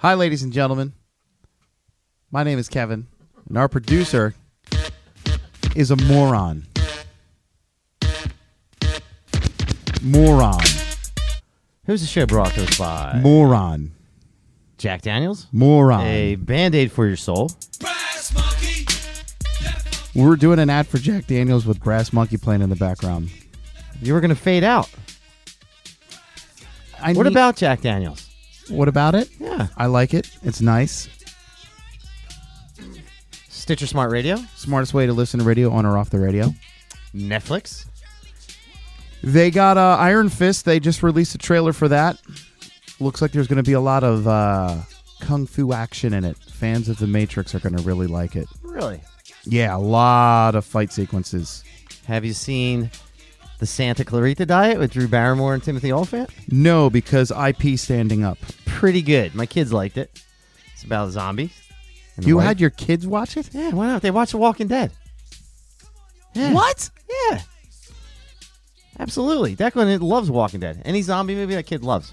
Hi, ladies and gentlemen. My name is Kevin, and our producer is a moron. Moron. Who's the show brought to us by? Moron. Jack Daniels? Moron. A Band-Aid for your soul. We're doing an ad for Jack Daniels with Brass Monkey playing in the background. You were going to fade out. What about Jack Daniels? What about it? Yeah. I like it. It's nice. Stitcher Smart Radio. Smartest way to listen to radio on or off the radio. Netflix. They got Iron Fist. They just released a trailer for that. Looks like there's going to be a lot of kung fu action in it. Fans of The Matrix are going to really like it. Really? Yeah, a lot of fight sequences. Have you seen the Santa Clarita Diet with Drew Barrymore and Timothy Olyphant? No, because IP standing up. Pretty good. My kids liked it. It's about zombies. You had your kids watch it? Yeah, why not? They watch The Walking Dead. Yeah. What? Yeah. Absolutely. Declan loves Walking Dead. Any zombie movie that kid loves.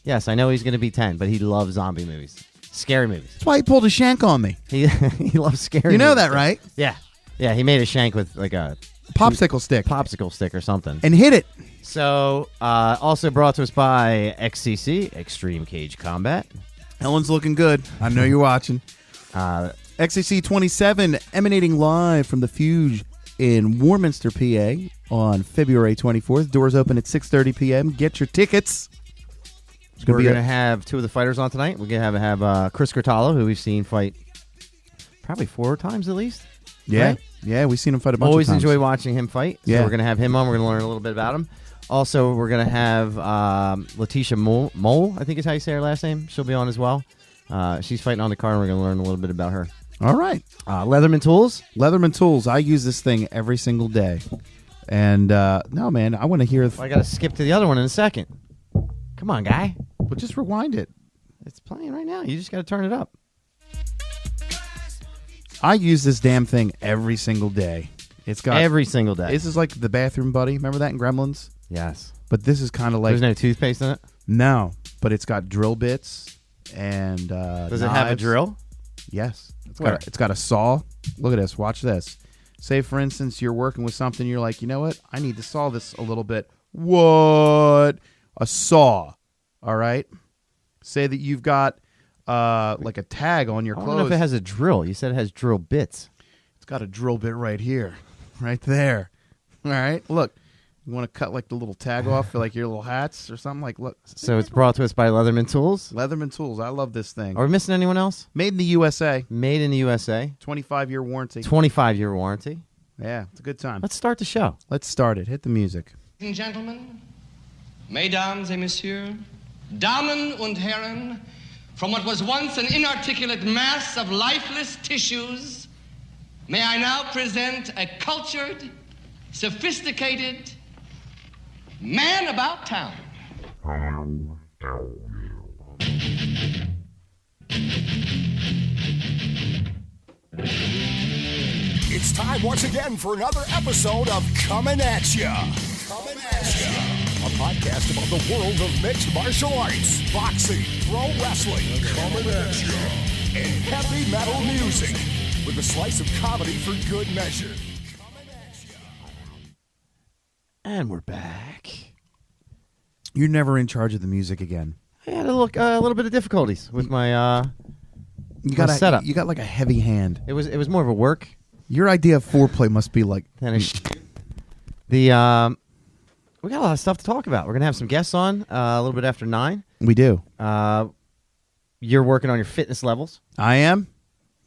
Yes, I know he's going to be 10, but he loves zombie movies. Scary movies. That's why he pulled a shank on me. He loves scary movies. You know that, right? Yeah. Yeah, he made a shank with like a popsicle stick or something. And hit it. So, also brought to us by XCC, Extreme Cage Combat. Ellen's looking good. I know you're watching. XCC 27 emanating live from the Fuge in Warminster, PA on February 24th. Doors open at 6:30 p.m. Get your tickets. We're going to have two of the fighters on tonight. We're going to have Chris Cortallo, who we've seen fight probably 4 times at least. Yeah. Right? Yeah, we've seen him fight a bunch Always of times. enjoy watching him fight. So we're going to have him on. We're going to learn a little bit about him. Also, we're going to have Letitia Mole, I think is how you say her last name. She'll be on as well. She's fighting on the card, and we're going to learn a little bit about her. All right. Leatherman Tools. Leatherman Tools. I use this thing every single day. And, no, man, I want to hear... I got to skip to the other one in a second. Come on, guy. Well, just rewind it. It's playing right now. You just got to turn it up. I use this damn thing every single day. It's got every single day. This is like the bathroom buddy. Remember that in Gremlins? Yes. But this is kind of like... There's no toothpaste in it? No, but it's got drill bits and Does it have a drill? Yes. It's got a saw. Look at this. Watch this. Say, for instance, you're working with something. You're like, you know what? I need to saw this a little bit. What? A saw. All right? Say that you've got like a tag on your clothes. I don't know if it has a drill. You said it has drill bits. It's got a drill bit right here. Right there. All right? Look. You want to cut like the little tag off for like your little hats or something? Like, look. So it's brought to us by Leatherman Tools? Leatherman Tools. I love this thing. Are we missing anyone else? Made in the USA. Made in the USA. 25-year warranty. 25-year warranty. Yeah, it's a good time. Let's start the show. Let's start it. Hit the music. Ladies and gentlemen, mesdames et messieurs, Damen und Herren, from what was once an inarticulate mass of lifeless tissues, may I now present a cultured, sophisticated man about town. It's time once again for another episode of Coming At Ya. Coming At Ya. A podcast about the world of mixed martial arts, boxing, pro wrestling, Coming At Ya, and heavy metal music with a slice of comedy for good measure. Coming At Ya. And we're back. You're never in charge of the music again. I had a little bit of difficulties with my setup. You got like a heavy hand. It was more of a work. Your idea of foreplay must be like we got a lot of stuff to talk about. We're gonna have some guests on a little bit after 9. We do. You're working on your fitness levels. I am.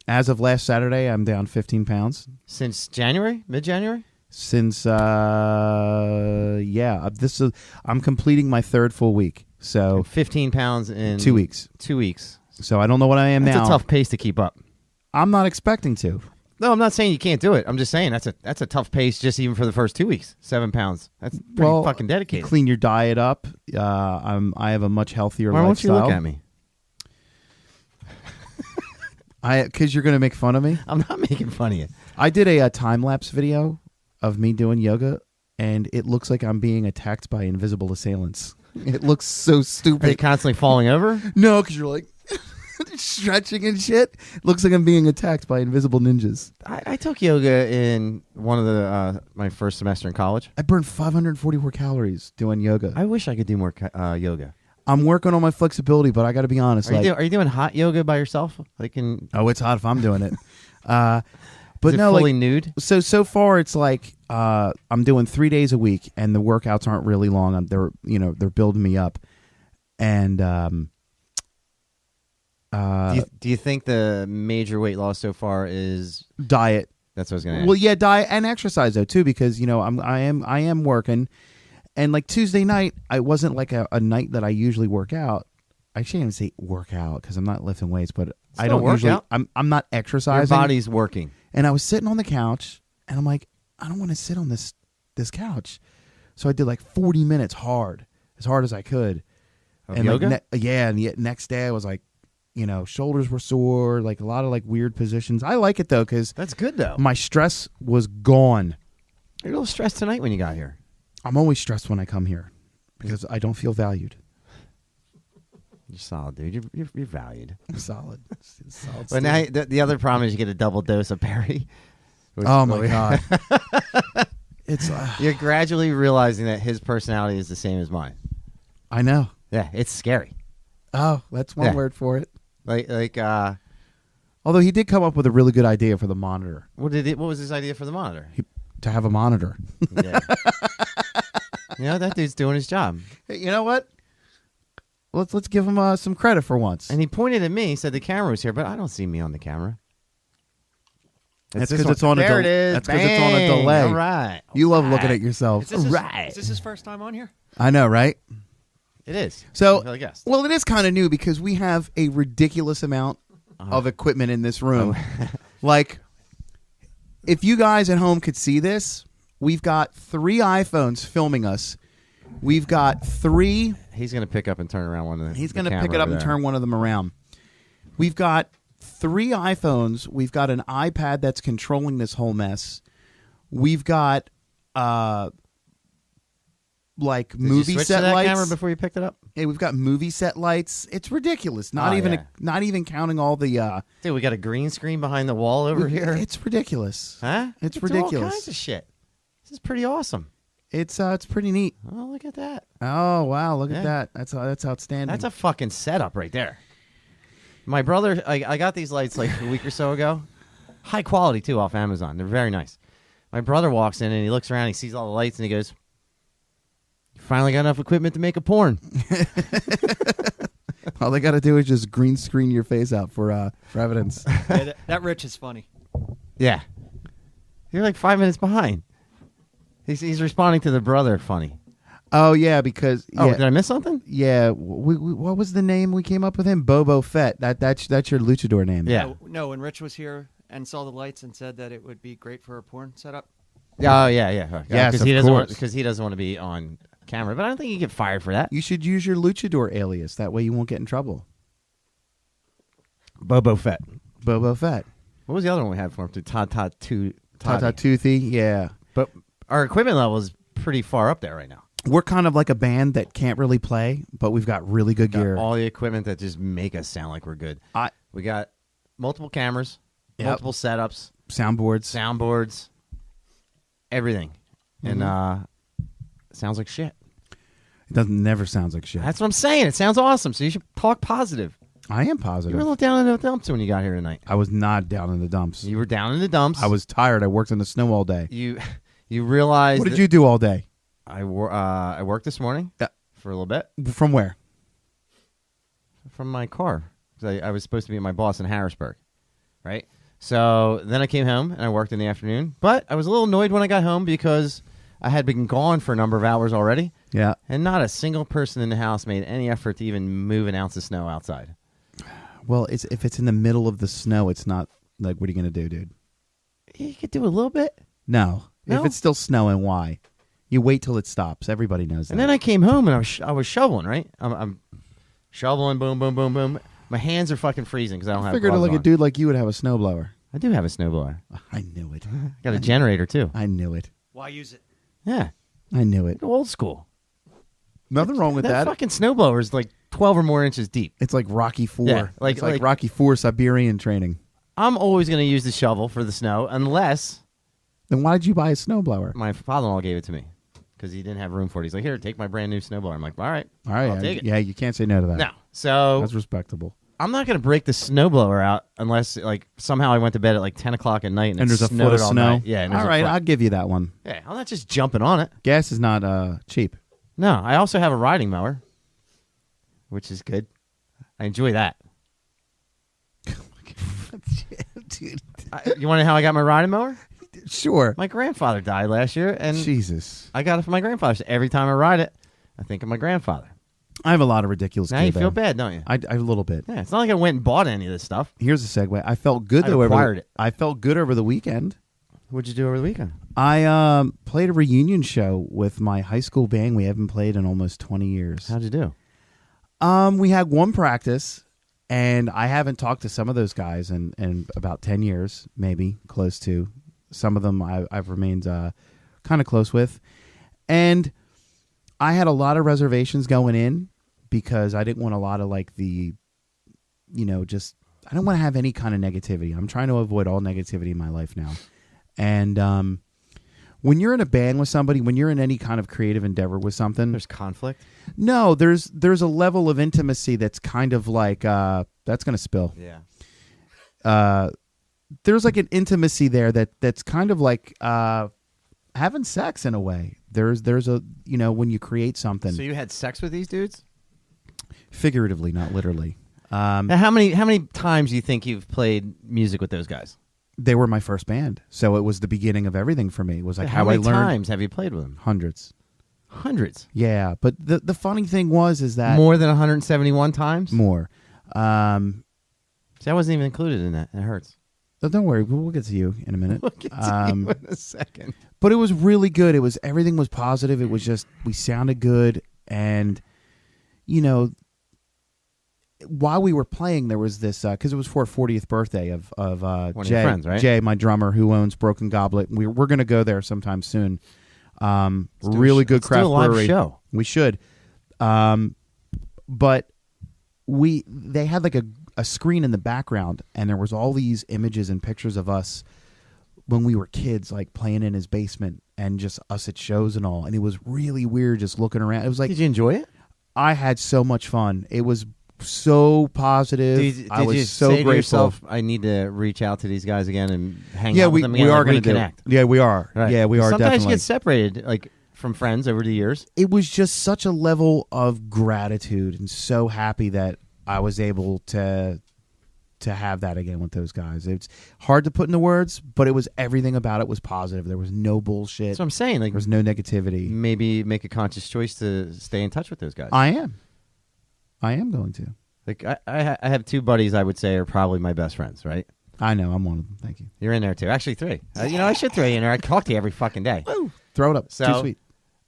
As of last Saturday, I'm down 15 pounds. Since January, mid-January. Since I'm completing my 3rd full week. So 15 pounds in 2 weeks. 2 weeks. So I don't know what I am now. That's a tough pace to keep up. I'm not expecting to. No, I'm not saying you can't do it. I'm just saying that's a tough pace just even for the first 2 weeks. 7 pounds. That's pretty fucking dedicated. You clean your diet up. I have a much healthier lifestyle. Why won't you look at me? Because you're going to make fun of me? I'm not making fun of you. I did a time-lapse video of me doing yoga, and it looks like I'm being attacked by invisible assailants. It looks so stupid. Are you constantly falling over? No, because you're like... stretching and shit. Looks like I'm being attacked by invisible ninjas. I took yoga in one of the my first semester in college. I burned 544 calories doing yoga. I wish I could do more yoga. I'm working on my flexibility, but I got to be honest. Are you doing hot yoga by yourself? Like it's hot if I'm doing it. But is it no, fully like, nude. So far it's like I'm doing 3 days a week, and the workouts aren't really long. They're building me up, and do you think the major weight loss so far is diet? That's what I was going to ask. Well, yeah, diet and exercise though too, because I am working. And like Tuesday night, I wasn't like a night that I usually work out. I shouldn't even say work out because I'm not lifting weights, but I don't work usually. out. I'm not exercising. Your body's working. And I was sitting on the couch, and I'm like, I don't want to sit on this couch, so I did like 40 minutes as hard as I could. Of and yoga? Like, and the next day I was like, shoulders were sore, like a lot of like weird positions. I like it though because That's good though. my stress was gone. You're a little stressed tonight when you got here. I'm always stressed when I come here because I don't feel valued. You're solid, dude. You're valued. I'm solid. Solid. But now the other problem is you get a double dose of Perry. Oh my god! It's You're gradually realizing that his personality is the same as mine. I know. Yeah, it's scary. Oh, that's one word for it. Like, Although he did come up with a really good idea for the monitor. what was his idea for the monitor? To have a monitor. Yeah. That dude's doing his job. Hey, you know what? Let's give him some credit for once. And he pointed at me. He said the camera was here, but I don't see me on the camera. That's because it's on there it is. That's because it's on a delay. All right. You love looking at yourself. Is this his first time on here? I know, right? It is. So, I guess. well, it is kind of new because we have a ridiculous amount of equipment in this room. Like, if you guys at home could see this, we've got 3 iPhones filming us. We've got 3. He's going to pick up and turn around one of them. He's going to pick it up and turn one of them around. We've got 3 iPhones. We've got an iPad that's controlling this whole mess. We've got like movie set that lights. camera before you picked it up? Hey, we've got movie set lights. It's ridiculous. Not even counting all the. Dude, we got a green screen behind the wall over here. It's ridiculous. Huh? It's We can do ridiculous. all kinds of shit. This is pretty awesome. It's pretty neat. Oh, look at that. Oh wow, look at that. That's outstanding. That's a fucking setup right there. My brother, I got these lights like a week or so ago. High quality, too, off Amazon. They're very nice. My brother walks in and he looks around, he sees all the lights, and he goes, "You finally got enough equipment to make a porn." All they got to do is just green screen your face out for evidence. Yeah, that Rich is funny. Yeah. You're like 5 minutes behind. He's responding to the brother funny. Oh yeah, because did I miss something? Yeah, what was the name we came up with him? Bobo Fett. That's your luchador name. Yeah. No, when Rich was here and saw the lights and said that it would be great for a porn setup. Oh yeah. Yes, Because he doesn't want to be on camera. But I don't think you get fired for that. You should use your luchador alias. That way you won't get in trouble. Bobo Fett. Bobo Fett. What was the other one we had for him? Tata Toothy. Yeah. But our equipment level is pretty far up there right now. We're kind of like a band that can't really play, but we've got really good gear. All the equipment that just make us sound like we're good. We got multiple cameras, multiple setups, soundboards, everything. And it sounds like shit. It never sounds like shit. That's what I'm saying. It sounds awesome. So you should talk positive. I am positive. You were a little down in the dumps when you got here tonight. I was not down in the dumps. You were down in the dumps. I was tired. I worked in the snow all day. You realized. What did you do all day? I worked this morning for a little bit. From where? From my car. 'Cause I was supposed to be with my boss in Harrisburg, right? So then I came home and I worked in the afternoon. But I was a little annoyed when I got home because I had been gone for a number of hours already. Yeah. And not a single person in the house made any effort to even move an ounce of snow outside. Well, if it's in the middle of the snow, it's not like, what are you going to do, dude? You could do a little bit. No. No? If it's still snowing, why? You wait till it stops. Everybody knows that. And then I came home and I was shoveling, right? I'm shoveling, boom, boom, boom, boom. My hands are fucking freezing because I don't have figured gloves like on. a dude like you would have a snowblower. I do have a snowblower. I knew it. I got a generator too. I knew it. Why use it? Yeah. I knew it. Old school. Nothing wrong with that. Fucking snowblower is like 12 or more inches deep. It's like Rocky IV. Yeah, It's like Rocky IV Siberian training. I'm always going to use the shovel for the snow unless Then why did you buy a snowblower? my father-in-law gave it to me because he didn't have room for it. He's like, here, take my brand new snowblower. I'm like, all right. All right. I'll take it. Yeah, you can't say no to that. No. So That's respectable. I'm not going to break the snowblower out unless like somehow I went to bed at like 10 o'clock at night and And it there's a snowed foot of all snow? night. Yeah. And All there's a right, foot. I'll give you that one. Yeah, I'm not just jumping on it. Gas is not cheap. No, I also have a riding mower, which is good. I enjoy that. Dude. You want to know how I got my riding mower? Sure. My grandfather died last year, and Jesus. I got it from my grandfather. So every time I ride it, I think of my grandfather. I have a lot of ridiculous Now you gear, feel though. bad, don't you? I a little bit. Yeah, it's not like I went and bought any of this stuff. Here's a segue. I felt good I though. acquired it. I felt good over the weekend. What'd you do over the weekend? I played a reunion show with my high school band. We haven't played in almost 20 years. How'd you do? We had one practice, and I haven't talked to some of those guys in about 10 years, maybe close to. Some of them I've remained kind of close with. And I had a lot of reservations going in because I didn't want a lot of like the, just, I don't want to have any kind of negativity. I'm trying to avoid all negativity in my life now. And when you're in a band with somebody, when you're in any kind of creative endeavor with something, There's conflict. no, there's a level of intimacy that's kind of like that's gonna spill. Yeah. There's like an intimacy there that's kind of like having sex in a way. There's a when you create something So you had sex with these dudes? figuratively, not literally. Now, how many times do you think you've played music with those guys? They were my first band, so it was the beginning of everything for me. It was like How how I many learned times have you played with them? hundreds. Hundreds. Yeah, but the funny thing is that More than 171 times? more. See, I wasn't even included in that. It hurts. So don't worry, we'll get to you in a minute. We'll get to you in a second. But it was really good. It was everything was positive. It was just we sounded good, and while we were playing, there was this because it was for a 40th birthday of One of Jay, your friends, right? Jay, my drummer who owns Broken Goblet. We're going to go there sometime soon. Really good let's craft do a live brewery. show. We should. But they had like a screen in the background, and there was all these images and pictures of us when we were kids, like playing in his basement and just us at shows and all. And it was really weird just looking around. It was like Did you enjoy it? I had so much fun. It was so positive. Did I was you so say to grateful. yourself, I need to reach out to these guys again and hang Yeah, out with we them again, are like going to reconnect? Yeah, we are. Right. Yeah, we are Sometimes definitely. you get separated, like from friends over the years. It was just such a level of gratitude and so happy that I was able to have that again with those guys. It's hard to put into words, but it was everything about it was positive. There was no bullshit. That's what I'm saying. Like There was no negativity. maybe make a conscious choice to stay in touch with those guys. I am going to. Like I have two buddies I would say are probably my best friends, right? I know. I'm one of them. Thank you. You're in there too. Actually, three. I should throw you in there. I talk to you every fucking day. Throw it up. So, Too sweet.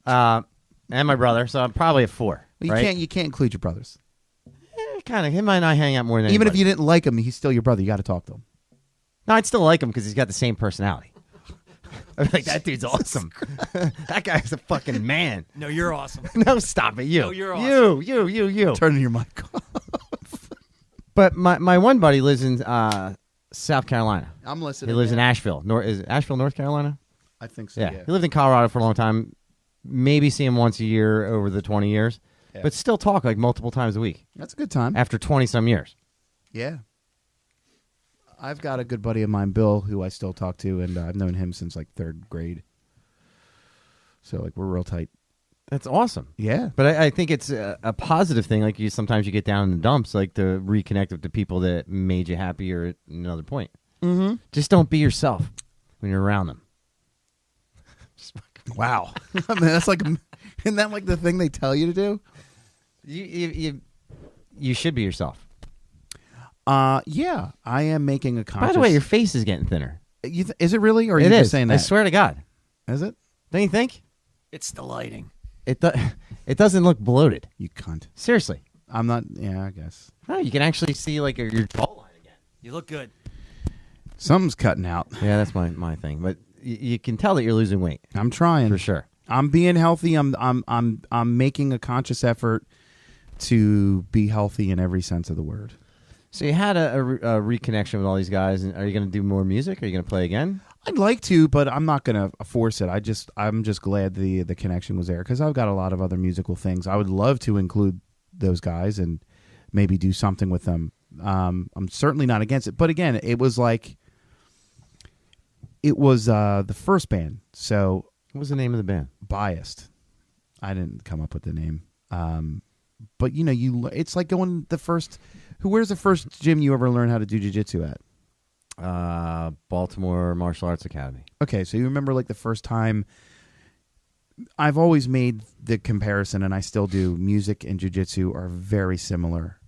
And my brother, so I'm probably a four. You right? can't include your brothers. Kind of. Him and I hang out more than Even if anybody. you didn't like him, he's still your brother. You got to talk to him. No, I'd still like him because he's got the same personality. I'm like, that dude's awesome. That guy's a fucking man. No, you're awesome. No, stop it. You. No, you're awesome. You. Turning your mic off. But my one buddy lives in South Carolina. I'm listening. He lives in Asheville. Is it Asheville, North Carolina? I think so. Yeah. Yeah. He lived in Colorado for a long time. Maybe see him once a year over the 20 years. Yeah. But still talk like multiple times a week That's a good time. after 20-some years. Yeah. I've got a good buddy of mine, Bill, who I still talk to, and I've known him since like third grade. So like we're real tight. That's awesome. Yeah. But I think it's a positive thing. Like sometimes you get down in the dumps, like to reconnect with the people that made you happy or at another point. Mm-hmm. Just don't be yourself when you're around them. Wow. I mean, that's like, isn't that like the thing they tell you to do? You should be yourself. Yeah. I am making a conscious. By the way, your face is getting thinner. Is it really, or are It you is. just saying that? I swear to God. Is it? Don't you think? It's the lighting. It doesn't look bloated. You cunt. Seriously. I'm not. Yeah, I guess No, you can actually see like your jawline again. You look good. something's cutting out. Yeah, that's my thing. But you can tell that you're losing weight I'm trying for sure. I'm being healthy. I'm making a conscious effort to be healthy in every sense of the word. So you had a reconnection with all these guys. And are you going to do more music? Are you going to play again? I'd like to, but I'm not going to force it. I'm just glad the connection was there because I've got a lot of other musical things. I would love to include those guys and maybe do something with them. I'm certainly not against it. But again, it was the first band. So what was the name of the band? Biased. I didn't come up with the name. But it's like going where's the first gym you ever learned how to do jiu-jitsu at? Baltimore Martial Arts Academy. Okay, so you remember like the first time. I've always made the comparison, and I still do. Music and jiu-jitsu are very similar,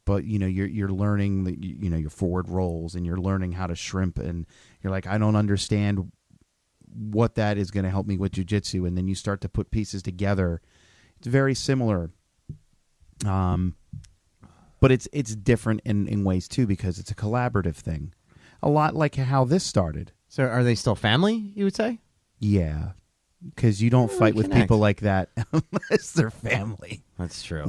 but you're learning your forward rolls, and you're learning how to shrimp, and you're like, I don't understand what that is going to help me with jiu-jitsu, and then you start to put pieces together. It's very similar, but it's different in ways too because it's a collaborative thing, a lot like how this started. So are they still family, you would say? Yeah, because you don't fight with people like that unless they're family. That's true.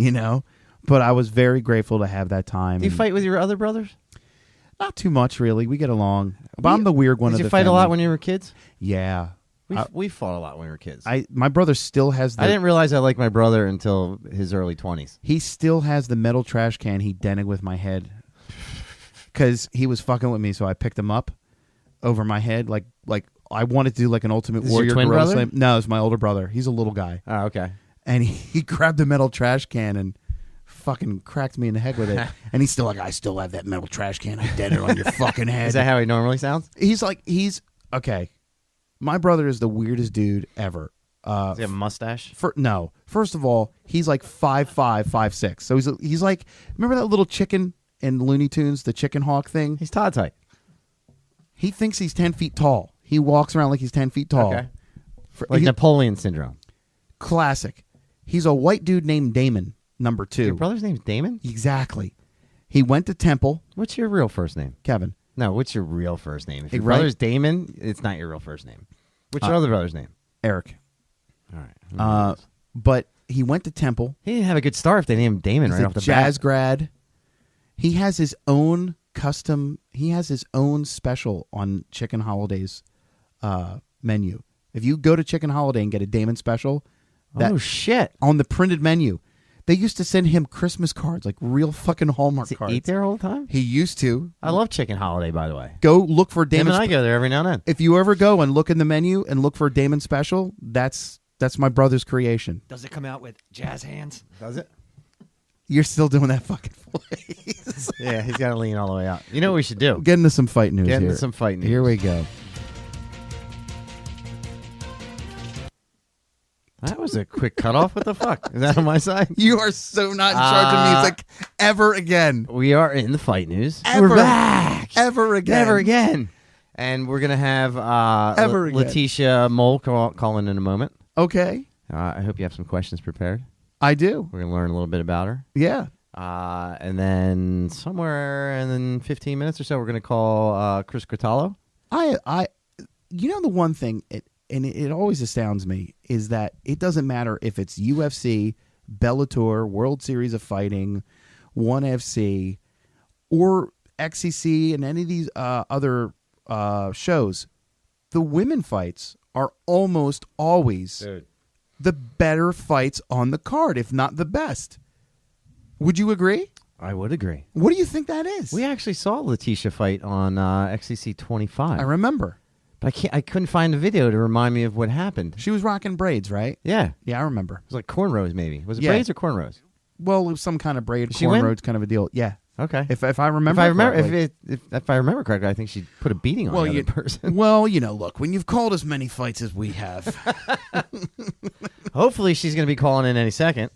But I was very grateful to have that time. Do you fight with your other brothers? Not too much, really. We get along. But I'm the weird one of the family. Did you fight a lot when you were kids? Yeah. We fought a lot when we were kids. My brother still has I didn't realize I liked my brother until his early 20s. He still has the metal trash can he dented with my head. Because he was fucking with me, so I picked him up over my head. Like I wanted to do like an Ultimate Is Warrior. your twin brother? Slam. No, it's my older brother. He's a little guy. Oh, okay. And he grabbed the metal trash can and fucking cracked me in the head with it. And he's still like, I still have that metal trash can. I dented on your fucking head. Is that how he normally sounds? He's okay. My brother is the weirdest dude ever. Does he have a mustache? No. First of all, he's like 5'5", 5'6". So he's like, remember that little chicken in Looney Tunes, the chicken hawk thing? He's Todd's height. He thinks he's 10 feet tall. He walks around like he's 10 feet tall. Okay. Like Napoleon syndrome. Classic. He's a white dude named Damon, number 2. Your brother's name's Damon? Exactly. He went to Temple. What's your real first name? Kevin. No, what's your real first name? If your Right. brother's Damon, it's not your real first name. What's your other brother's name? Eric. All right. But he went to Temple. He didn't have a good start if they named him Damon He's right a off the jazz bat. grad. He has his own special on Chicken Holiday's menu. If you go to Chicken Holiday and get a Damon special, Oh, shit. on the printed menu, they used to send him Christmas cards, like real fucking Hallmark Does he cards. eat there all the time? He used to. I love Chicken Holiday, by the way. Go look for Him Damon. and I go there every now and then. If you ever go and look in the menu and look for a Damon special, that's my brother's creation. Does it come out with jazz hands? Does it? You're still doing that fucking voice. Yeah, he's got to lean all the way out. You know what we should do? Get into some fight news Get into here. some fight news. Here we go. That was a quick cutoff. What the fuck? Is that on my side? You are so not in charge of music ever again. We are in the fight news. Ever. We're back. Ever again. Never again. And we're going to have Ever again. Letitia Mole call in a moment. Okay. I hope you have some questions prepared. I do. We're going to learn a little bit about her. Yeah. And then somewhere in 15 minutes or so, we're going to call Chris Critalo. The one thing, it always astounds me, is that it doesn't matter if it's UFC, Bellator, World Series of Fighting, ONE FC, or XCC and any of these other shows. The women fights are almost always the better fights on the card, if not the best. Would you agree? I would agree. What do you think that is? We actually saw Letitia fight on XCC 25. I remember. But I couldn't find the video to remind me of what happened. She was rocking braids, right? Yeah. Yeah, I remember. It was like cornrows, maybe. Was it Yeah. braids or cornrows? Well, it was some kind of braid, Did she win? cornroads kind of a deal. Yeah. Okay. If I remember correctly. If I remember correctly, I think she put a beating on the other person. Well, look, when you've called as many fights as we have, Hopefully she's going to be calling in any second.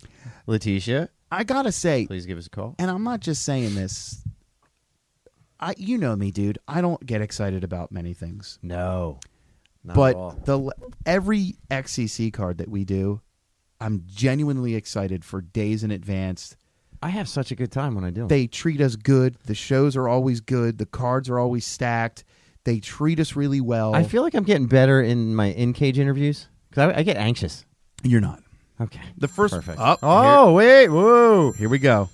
Letitia, I gotta say, please give us a call. and I'm not just saying this. You know me, dude. I don't get excited about many things, No. Not at all. but every XCC card that we do, I'm genuinely excited for days in advance. I have such a good time when I do them. They treat us good. The shows are always good. The cards are always stacked. They treat us really well. I feel like I'm getting better in my in-cage interviews because I get anxious. You're not. Okay. The first. Perfect. Wait. Whoa. Here we go.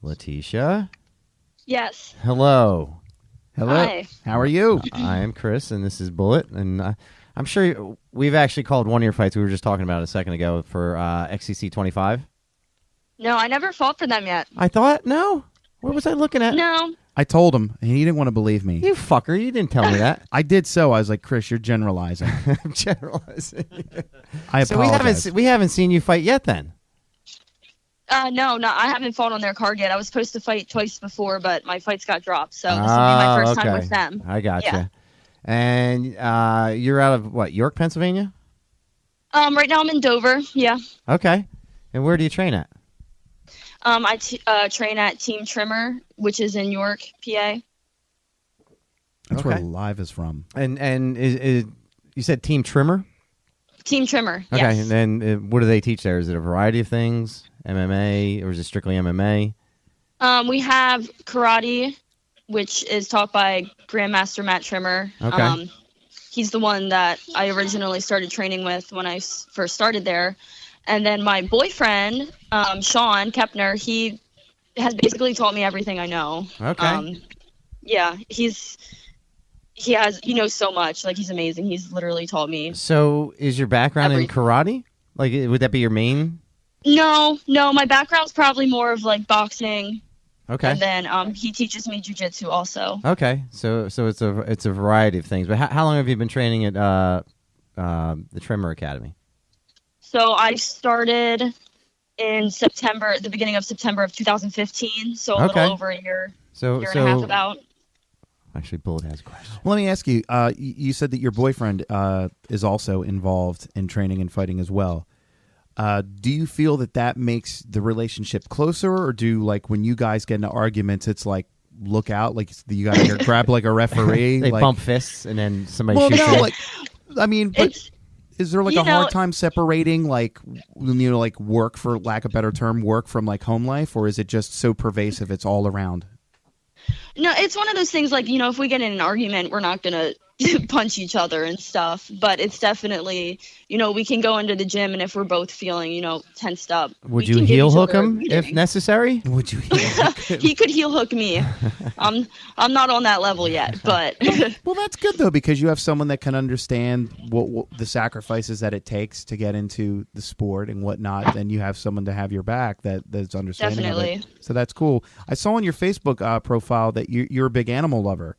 Letitia. Yes. Hello. Hello. Hi. How are you? I am Chris, and this is Bullet. And I'm sure we've actually called one of your fights we were just talking about a second ago for XCC 25. No, I never fought for them yet. I thought, no. What was I looking at? No. I told him, and he didn't want to believe me. You fucker. You didn't tell me that. I did so. I was like, Chris, you're generalizing. I'm generalizing. I So apologize. we haven't seen you fight yet then. No, I haven't fought on their card yet. I was supposed to fight twice before, but my fights got dropped. So this will be my first time with them. I gotcha. Yeah. And you're out of, what, York, Pennsylvania? Right now I'm in Dover. Yeah. Okay. And where do you train at? I train at Team Trimmer, which is in York, PA. That's where Okay. Live is from. And is you said Team Trimmer? Team Trimmer. Okay. Yes. And then what do they teach there? Is it a variety of things? MMA, or is it strictly MMA? We have karate, which is taught by Grandmaster Matt Trimmer. Okay. He's the one that I originally started training with when I first started there. And then my boyfriend, Sean Kepner, he has basically taught me everything I know. Okay. Yeah, he knows so much. Like, he's amazing. He's literally taught me. So is your background in karate? Like, would that be your main? No, my background's probably more of like boxing. Okay. And then he teaches me jujitsu also. Okay. So it's a variety of things. But how long have you been training at the Trimmer Academy? So I started in the beginning of September of 2015. So a little over a year, year and a half about. Actually, Bullet has a question. Well, let me ask you. You said that your boyfriend is also involved in training and fighting as well. Do you feel that makes the relationship closer, or do, like, when you guys get into arguments, it's like, look out, like you got to grab like a referee? They like, bump fists and then somebody well, shoots no, it? like, I mean, but is there like a hard time separating, like, like work, for lack of a better term, work from like home life, or is it just so pervasive it's all around? No, it's one of those things, like, if we get in an argument, we're not going to punch each other and stuff. But it's definitely, we can go into the gym, and if we're both feeling, tensed up. Would you heel hook him if necessary? Would you heel hook him? He could heel hook me. I'm not on that level yet, but. Well, that's good, though, because you have someone that can understand what the sacrifices that it takes to get into the sport and whatnot. And you have someone to have your back that's understanding Definitely. of it. So that's cool. I saw on your Facebook profile that you're a big animal lover.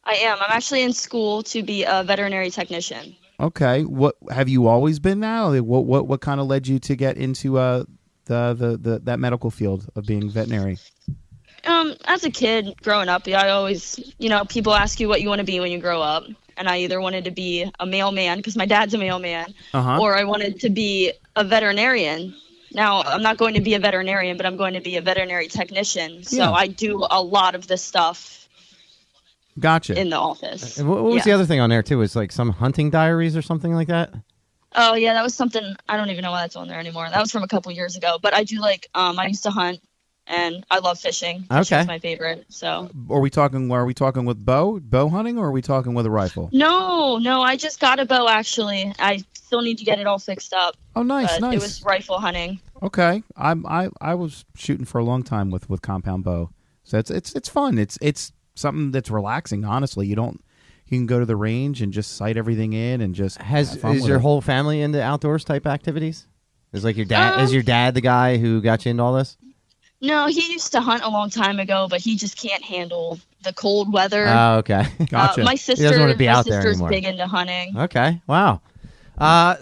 I am. I'm actually in school to be a veterinary technician. Okay. What have you always been now? What kind of led you to get into that medical field of being veterinary? As a kid growing up, I always, people ask you what you want to be when you grow up, and I either wanted to be a mailman because my dad's a mailman, or I wanted to be a veterinarian. Now, I'm not going to be a veterinarian, but I'm going to be a veterinary technician. So I do a lot of this stuff. Gotcha. In the office. And what was the other thing on there too? Is like some hunting diaries or something like that? Oh yeah, that was something, I don't even know why that's on there anymore. That was from a couple years ago. But I do like I used to hunt, and I love fishing. Fishing's my favorite. So are we talking with bow hunting, or are we talking with a rifle? No, I just got a bow actually. I still need to get it all fixed up. Oh, nice. It was rifle hunting. Okay. I was shooting for a long time with compound bow. So it's fun. It's something that's relaxing, honestly. You can go to the range and just sight everything in and just is your whole family into outdoors type activities? Is like your dad is your dad the guy who got you into all this? No, he used to hunt a long time ago, but he just can't handle the cold weather. Oh, okay. Gotcha. My sister, he doesn't want to be out there sister's anymore. big into hunting. Okay. Wow.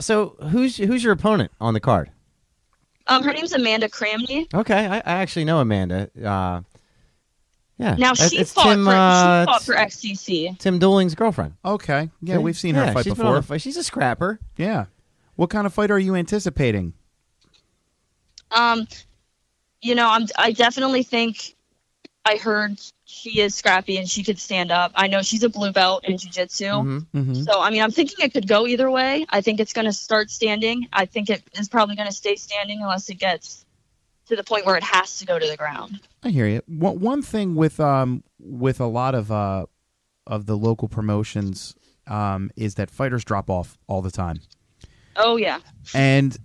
So who's your opponent on the card? Her name's Amanda Cramney. Okay, I actually know Amanda. Yeah. Now she fought for XCC. Tim Dooling's girlfriend. Okay. Yeah, we've seen her fight she's before. She's a scrapper. Yeah. What kind of fight are you anticipating? I definitely think I heard she is scrappy and she could stand up. I know she's a blue belt in jiu-jitsu. So, I'm thinking it could go either way. I think it's going to start standing. I think it is probably going to stay standing unless it gets to the point where it has to go to the ground. I hear you. One thing with a lot of the local promotions is that fighters drop off all the time. Oh yeah. And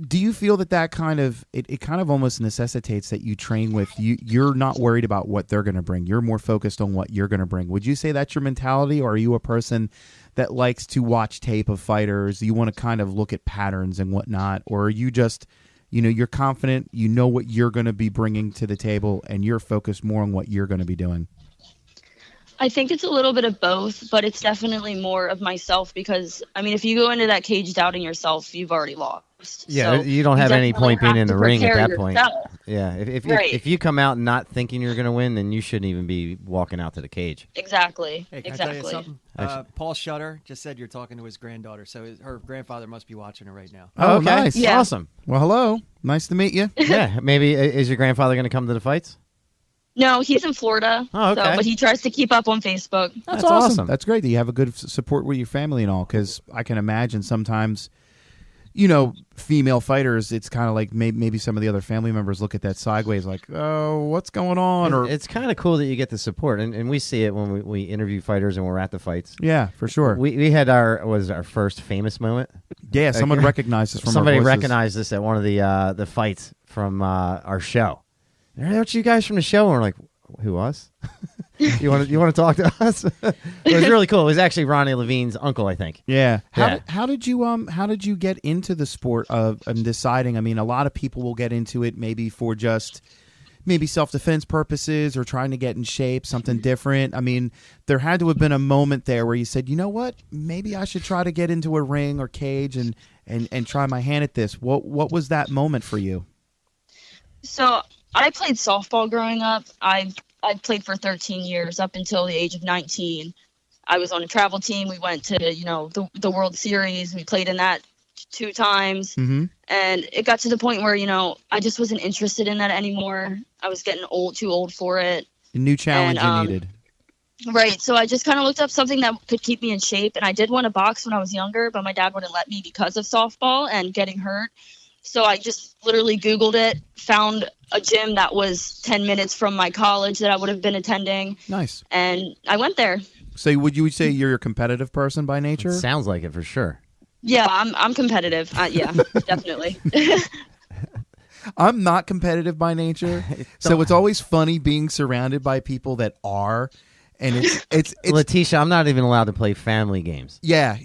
do you feel that kind of it kind of almost necessitates that you train with you're not worried about what they're going to bring. You're more focused on what you're going to bring. Would you say that's your mentality, or are you a person that likes to watch tape of fighters? You want to kind of look at patterns and whatnot, or are you just, you're confident, you know what you're going to be bringing to the table, and you're focused more on what you're going to be doing? I think it's a little bit of both, but it's definitely more of myself because, I mean, if you go into that cage doubting yourself, you've already lost. Yeah, So you don't have any point being in the ring at that point. yourself. Yeah, if you come out not thinking you're going to win, then you shouldn't even be walking out to the cage. Exactly. Hey, can exactly. I tell you something? Paul Shutter just said you're talking to his granddaughter, so her grandfather must be watching her right now. Oh, okay. nice. Yeah. Awesome. Well, hello. Nice to meet you. Yeah, maybe is your grandfather going to come to the fights? No, he's in Florida. Oh, okay. But he tries to keep up on Facebook. That's awesome. That's great that you have a good support with your family and all, because I can imagine sometimes, female fighters, it's kind of like maybe some of the other family members look at that sideways like, oh, what's going on? Or it's kind of cool that you get the support, and we see it when we interview fighters and we're at the fights. Yeah, for sure. We had our first famous moment. Yeah, someone recognized us from Somebody our voices. recognized us at one of the fights from our show. Aren't you guys from the show? And we're like, who, us? you want to talk to us? It was really cool. It was actually Ronnie Levine's uncle, I think. Yeah. Yeah. How did you get into the sport of deciding? I mean, a lot of people will get into it maybe for just maybe self-defense purposes or trying to get in shape, something different. I mean, there had to have been a moment there where you said, you know what, maybe I should try to get into a ring or cage and try my hand at this. What was that moment for you? So I played softball growing up. I played for 13 years up until the age of 19. I was on a travel team. We went to, the World Series. We played in that 2 times. Mm-hmm. And it got to the point where, I just wasn't interested in that anymore. I was getting too old for it. A new challenge And, you needed. Right. So I just kind of looked up something that could keep me in shape. And I did want to box when I was younger, but my dad wouldn't let me because of softball and getting hurt. So I just literally Googled it, found a gym that was 10 minutes from my college that I would have been attending. Nice. And I went there. So would you say you're a competitive person by nature? Sounds like it for sure. Yeah, I'm competitive. Yeah, definitely. I'm not competitive by nature. So it's always funny being surrounded by people that are. And it's Letitia, I'm not even allowed to play family games. Yeah,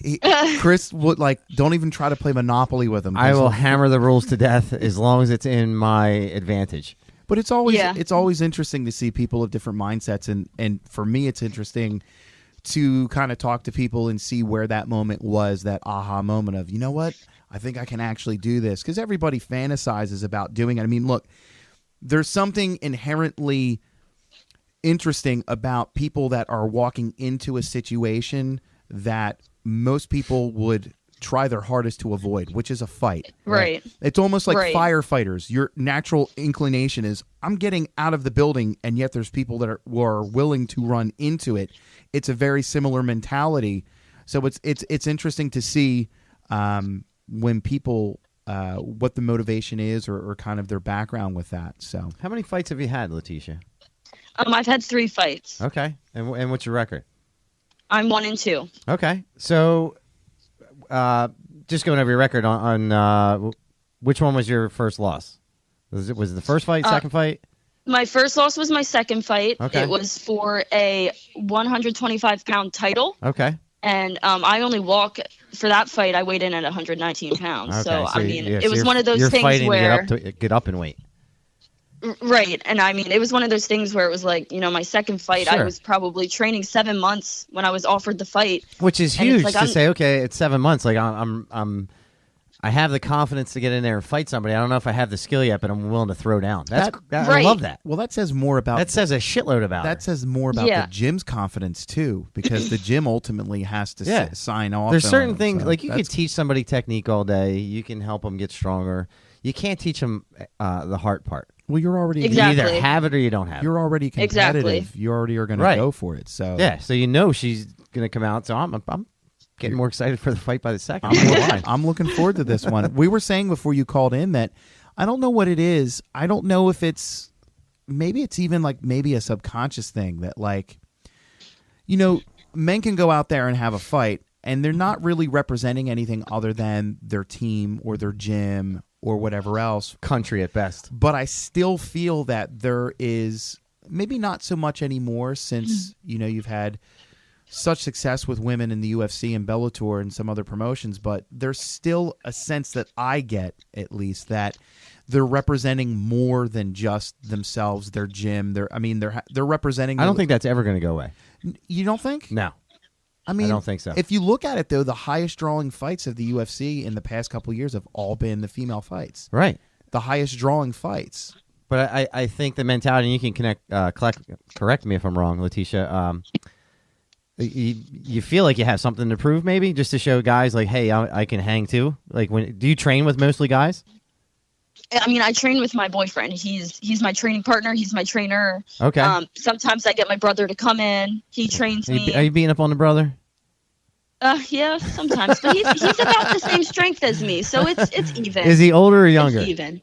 Chris would don't even try to play Monopoly with him. I will hammer the rules to death as long as it's in my advantage. But it's always interesting to see people of different mindsets, and for me, it's interesting to kind of talk to people and see where that moment was, that aha moment of, you know what, I think I can actually do this, because everybody fantasizes about doing it. I mean, look, there's something inherently interesting about people that are walking into a situation that most people would try their hardest to avoid, which is a fight. Right. It's almost like Right. firefighters. Your natural inclination is, I'm getting out of the building, and yet there's people that are willing to run into it. It's a very similar mentality. So it's interesting to see when people what the motivation is or kind of their background with that. So How many fights have you had, Letitia? I've had 3 fights. Okay. And what's your record? I'm 1-2. Okay. So just going over your record on which one was your first loss? Was it the first fight, second fight? My first loss was my second fight. Okay. It was for a 125-pound title. Okay. And I only walk for that fight. I weighed in at 119 pounds. Okay. So, I mean, yeah, it was you're- one of those you're things fighting where to get up in weight. Right. And I mean, it was one of those things where it was like, my second fight, Sure. I was probably training 7 months when I was offered the fight. Which is And it's huge like, to I'm- say, okay, it's 7 months. Like I have the confidence to get in there and fight somebody. I don't know if I have the skill yet, but I'm willing to throw down. I Right. love that. well, that says more about That says a shitload about that her. says more about Yeah. the gym's confidence too, because the gym ultimately has to Yeah. sign off. There's on certain it. things, So like you could that's- teach somebody technique all day. You can help them get stronger. You can't teach them the hard part. Well, you're already Exactly. You either have it or you don't have it. you're already competitive. Exactly. You already are going to Right. go for it. So Yeah, so she's going to come out. So I'm getting more excited for the fight by the second. I'm not lying. I'm looking forward to this one. We were saying before you called in that I don't know what it is. I don't know if maybe it's even maybe a subconscious thing that men can go out there and have a fight, and they're not really representing anything other than their team or their gym or whatever else. Country at best. But I still feel that there is maybe not so much anymore since, you've had such success with women in the UFC and Bellator and some other promotions, but there's still a sense that I get, at least, that they're representing more than just themselves, their gym. They're representing. I don't think that's ever going to go away. You don't think? No. I mean, I don't think so. If you look at it, though, the highest drawing fights of the UFC in the past couple of years have all been the female fights. Right. The highest drawing fights. But I think the mentality, and you can correct me if I'm wrong, Letitia, you feel like you have something to prove, maybe, just to show guys, like, hey, I can hang too? Like, do you train with mostly guys? I mean, I train with my boyfriend. He's my training partner. He's my trainer. Okay. Sometimes I get my brother to come in. He trains me. Are you beating up on the brother? Yeah, sometimes. But he's about the same strength as me, so it's even. Is he older or younger? It's even.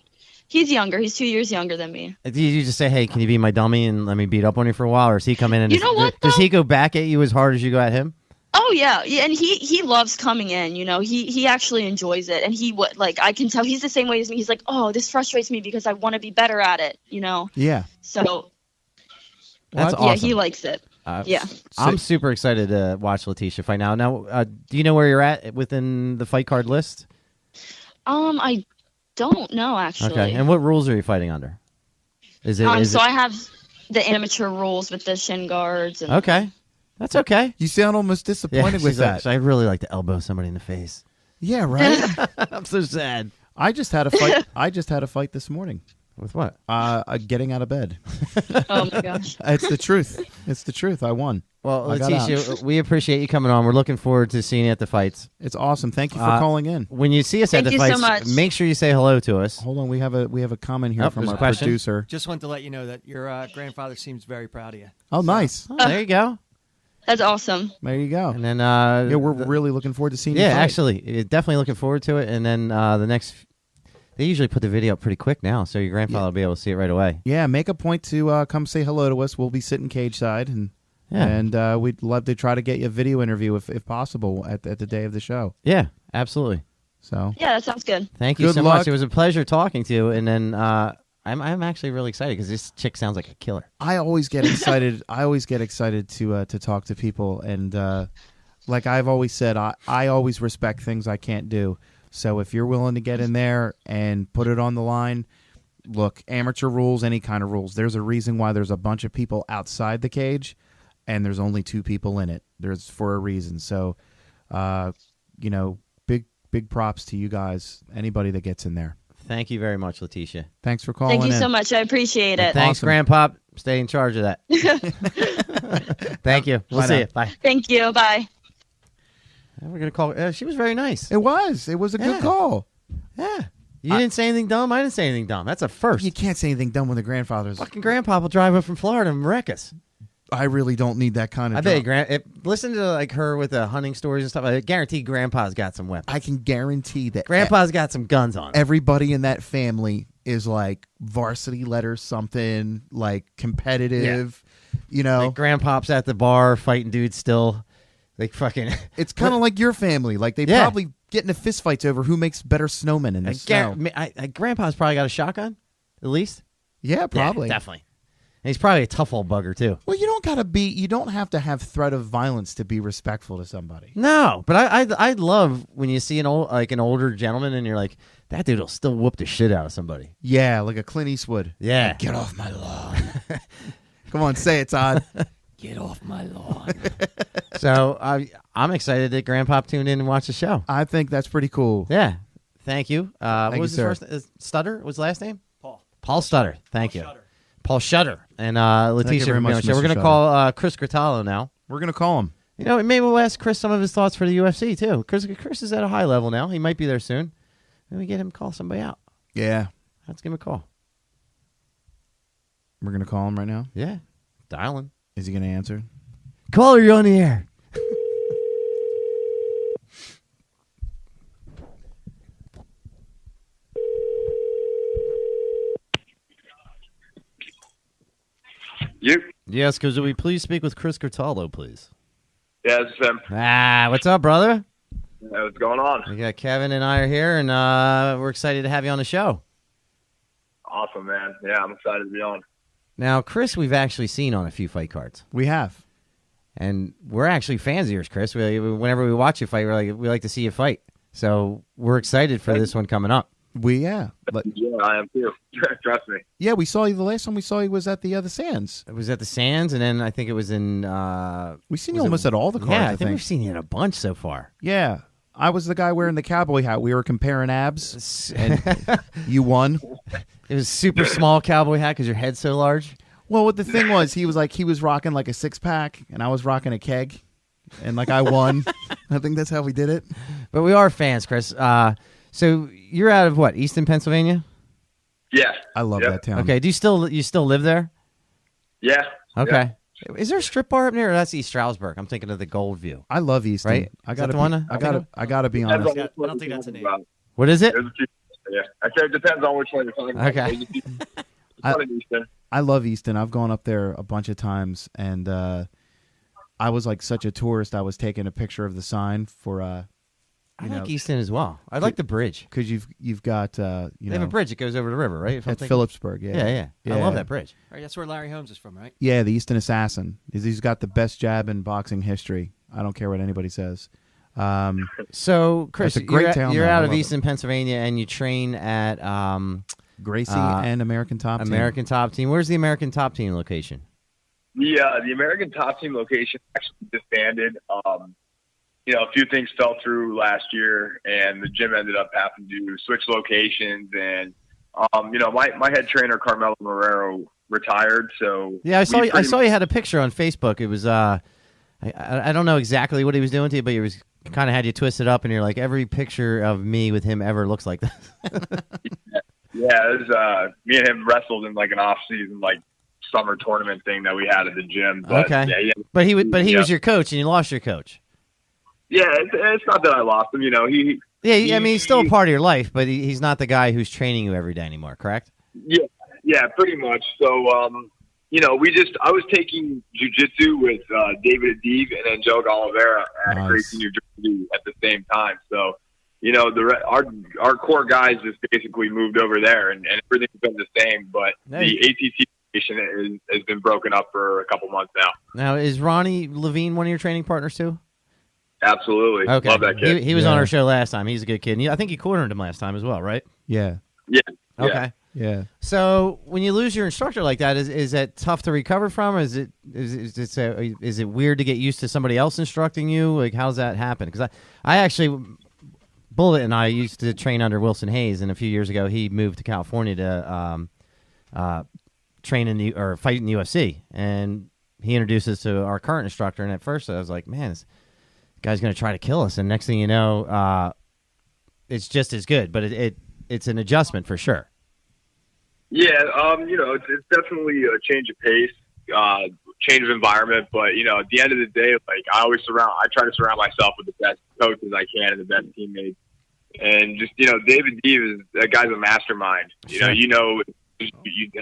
He's younger. He's 2 years younger than me. Do you just say, hey, can you be my dummy and let me beat up on you for a while? Or does he come in and does he go back at you as hard as you go at him? Oh, yeah. And he loves coming in, he actually enjoys it. And I can tell he's the same way as me. He's like, oh, this frustrates me because I want to be better at it, Yeah. So that's awesome. Yeah, he likes it. Yeah. I'm super excited to watch Letitia fight now. Now, do you know where you're at within the fight card list? I don't know, actually. Okay. And what rules are you fighting under? I have the amateur rules with the shin guards. And okay. That's okay. You sound almost disappointed with that. I really like to elbow somebody in the face. Yeah, right? I'm so sad. I just had a fight. I just had a fight this morning. With what? Getting out of bed. Oh, my gosh. It's the truth. It's the truth. I won. Well, Letitia, we appreciate you coming on. We're looking forward to seeing you at the fights. It's awesome. Thank you for calling in. When you see us at the fights, so much. make sure you say hello to us. Hold on. We have a comment here from our producer. Just wanted to let you know that your grandfather seems very proud of you. Oh, nice. There you go. That's awesome. There you go. And then we're really looking forward to seeing you. Yeah, fight. actually, definitely looking forward to it. And then the next, they usually put the video up pretty quick now, so your grandfather will be able to see it right away. Yeah, make a point to come say hello to us. We'll be sitting cage side, and we'd love to try to get you a video interview if possible at the day of the show. Yeah, absolutely. So yeah, that sounds good. Thank you Good so luck. much. It was a pleasure talking to you. And then I'm actually really excited because this chick sounds like a killer. I always get excited. To talk to people, and like I've always said, I always respect things I can't do. So if you're willing to get in there and put it on the line, look, amateur rules, any kind of rules. There's a reason why there's a bunch of people outside the cage, and there's only 2 people in it. There's for a reason. So, big props to you guys. Anybody that gets in there. Thank you very much, Letitia. Thanks for calling in. Thank you so much. I appreciate it. Thanks, Awesome. Grandpa. Stay in charge of that. Thank you. We'll see you. Bye. Thank you. Bye. We're going to call. She was very nice. It was a good call. Yeah. You didn't say anything dumb. I didn't say anything dumb. That's a first. You can't say anything dumb when the grandfather's. Fucking Grandpa will drive up from Florida and wreck us. I really don't need that kind of. I bet you, listen to like her with the hunting stories and stuff. I guarantee Grandpa's got some weapons. I can guarantee that Grandpa's got some guns on him. Everybody in that family is like varsity letters, something like competitive. Like Grandpa's at the bar fighting dudes still. Like fucking. It's kind of like your family. Like they probably get into fist fights over who makes better snowmen in the snow. Grandpa's probably got a shotgun, at least. Yeah, probably. Yeah, definitely. And he's probably a tough old bugger too. Well, you don't have to have threat of violence to be respectful to somebody. No, but I love when you see an older gentleman and you're like, that dude will still whoop the shit out of somebody. Yeah, like a Clint Eastwood. Yeah. Get off my lawn. Come on, say it, Todd. Get off my lawn. So I'm excited that Grandpa tuned in and watched the show. I think that's pretty cool. Yeah. Thank you. What was you, his sir. first? Stutter was his last name? Paul Stutter. Thank you. Shutter. Paul Shutter. And Letitia very from much, the show. We're Mr. going to call Chris Gratalo now. We're going to call him. Maybe we'll ask Chris some of his thoughts for the UFC, too. Chris is at a high level now. He might be there soon. Maybe get him to call somebody out. Yeah. Let's give him a call. We're going to call him right now. Yeah. Dialing. Is he going to answer? Caller, you're on the air. You? Yes, could we please speak with Chris Gratalo, please? Yeah, it's him. What's up, brother? Yeah, what's going on? We got Kevin and I are here, and we're excited to have you on the show. Awesome, man. Yeah, I'm excited to be on. Now, Chris, we've actually seen on a few fight cards. We have. And we're actually fans of yours, Chris. Whenever we watch you fight, we like to see you fight. So we're excited for this one coming up. Yeah, I am too. Trust me. Yeah, we saw you the last time we saw you was at the other Sands. It was at the Sands, and then I think it was in. We've seen you almost at all the cards. Yeah, I think we've seen you in a bunch so far. Yeah, I was the guy wearing the cowboy hat. We were comparing abs, and you won. It was super small cowboy hat because your head's so large. Well, what the thing was, he was rocking like a 6-pack, and I was rocking a keg, and like I won. I think that's how we did it. But we are fans, Chris. So you're out of what, Easton, Pennsylvania? Yeah, I love that town. Okay, do you still live there? Yeah. Okay. Yeah. Is there a strip bar up near? Or that's East Stroudsburg. I'm thinking of the Gold View. I love Easton. Right? I gotta be honest. I don't think that's a name. What is it? Yeah, I said it depends on which one you're talking about. Okay. I love Easton. I've gone up there a bunch of times, and I was like such a tourist. I was taking a picture of the sign for. I like Easton as well. I like the bridge because you've got they have a bridge that goes over the river, right? At Phillipsburg. Yeah. I love that bridge. Right, that's where Larry Holmes is from, right? Yeah, the Easton Assassin. He's got the best jab in boxing history. I don't care what anybody says. So, Chris, a great town. You're out of Easton, Pennsylvania, and you train at Gracie and American Top Team. American Top Team. Where's the American Top Team location? The American Top Team location actually disbanded. A few things fell through last year, and the gym ended up having to switch locations. And my head trainer Carmelo Marrero retired. So yeah, I saw you had a picture on Facebook. It was I don't know exactly what he was doing to you, but he was kind of had you twisted up, and you're like, every picture of me with him ever looks like this. Yeah, it was, me and him wrestled in like an off-season summer tournament thing that we had at the gym. But, okay, yeah, but he was your coach, and you lost your coach. Yeah, it's not that I lost him. He's still a part of your life, but he's not the guy who's training you every day anymore, correct? Yeah, pretty much. So, I was taking jiu-jitsu with David Adib and Angelica Oliveira at Gracie, New Jersey at the same time. So, our core guys just basically moved over there, and everything's been the same. But the ATT station has been broken up for a couple months now. Now, is Ronnie Levine one of your training partners too? Absolutely. Okay. Love that kid. He was on our show last time. He's a good kid. And I think you cornered him last time as well, right? Yeah. Yeah. Okay. Yeah. So when you lose your instructor like that, is that tough to recover from? Is it weird to get used to somebody else instructing you? Like, how's that happen? Because I actually, Bullet and I used to train under Wilson Hayes, and a few years ago he moved to California to train or fight in the UFC, and he introduced us to our current instructor. And at first I was like, man, this guy's going to try to kill us. And next thing you know, it's just as good, but it's an adjustment for sure. Yeah, it's definitely a change of pace, change of environment. But at the end of the day, I try to surround myself with the best coaches I can and the best teammates. And just David Deeb that guy's a mastermind. Sure. You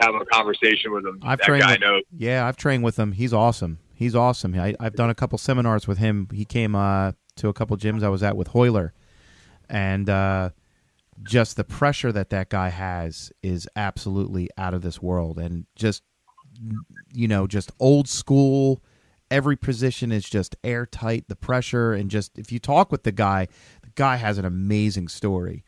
have a conversation with him. I've trained with him. He's awesome. I've done a couple seminars with him. He came to a couple gyms I was at with Hoyler, and just the pressure that guy has is absolutely out of this world. And just old school. Every position is just airtight. The pressure, and just if you talk with the guy has an amazing story.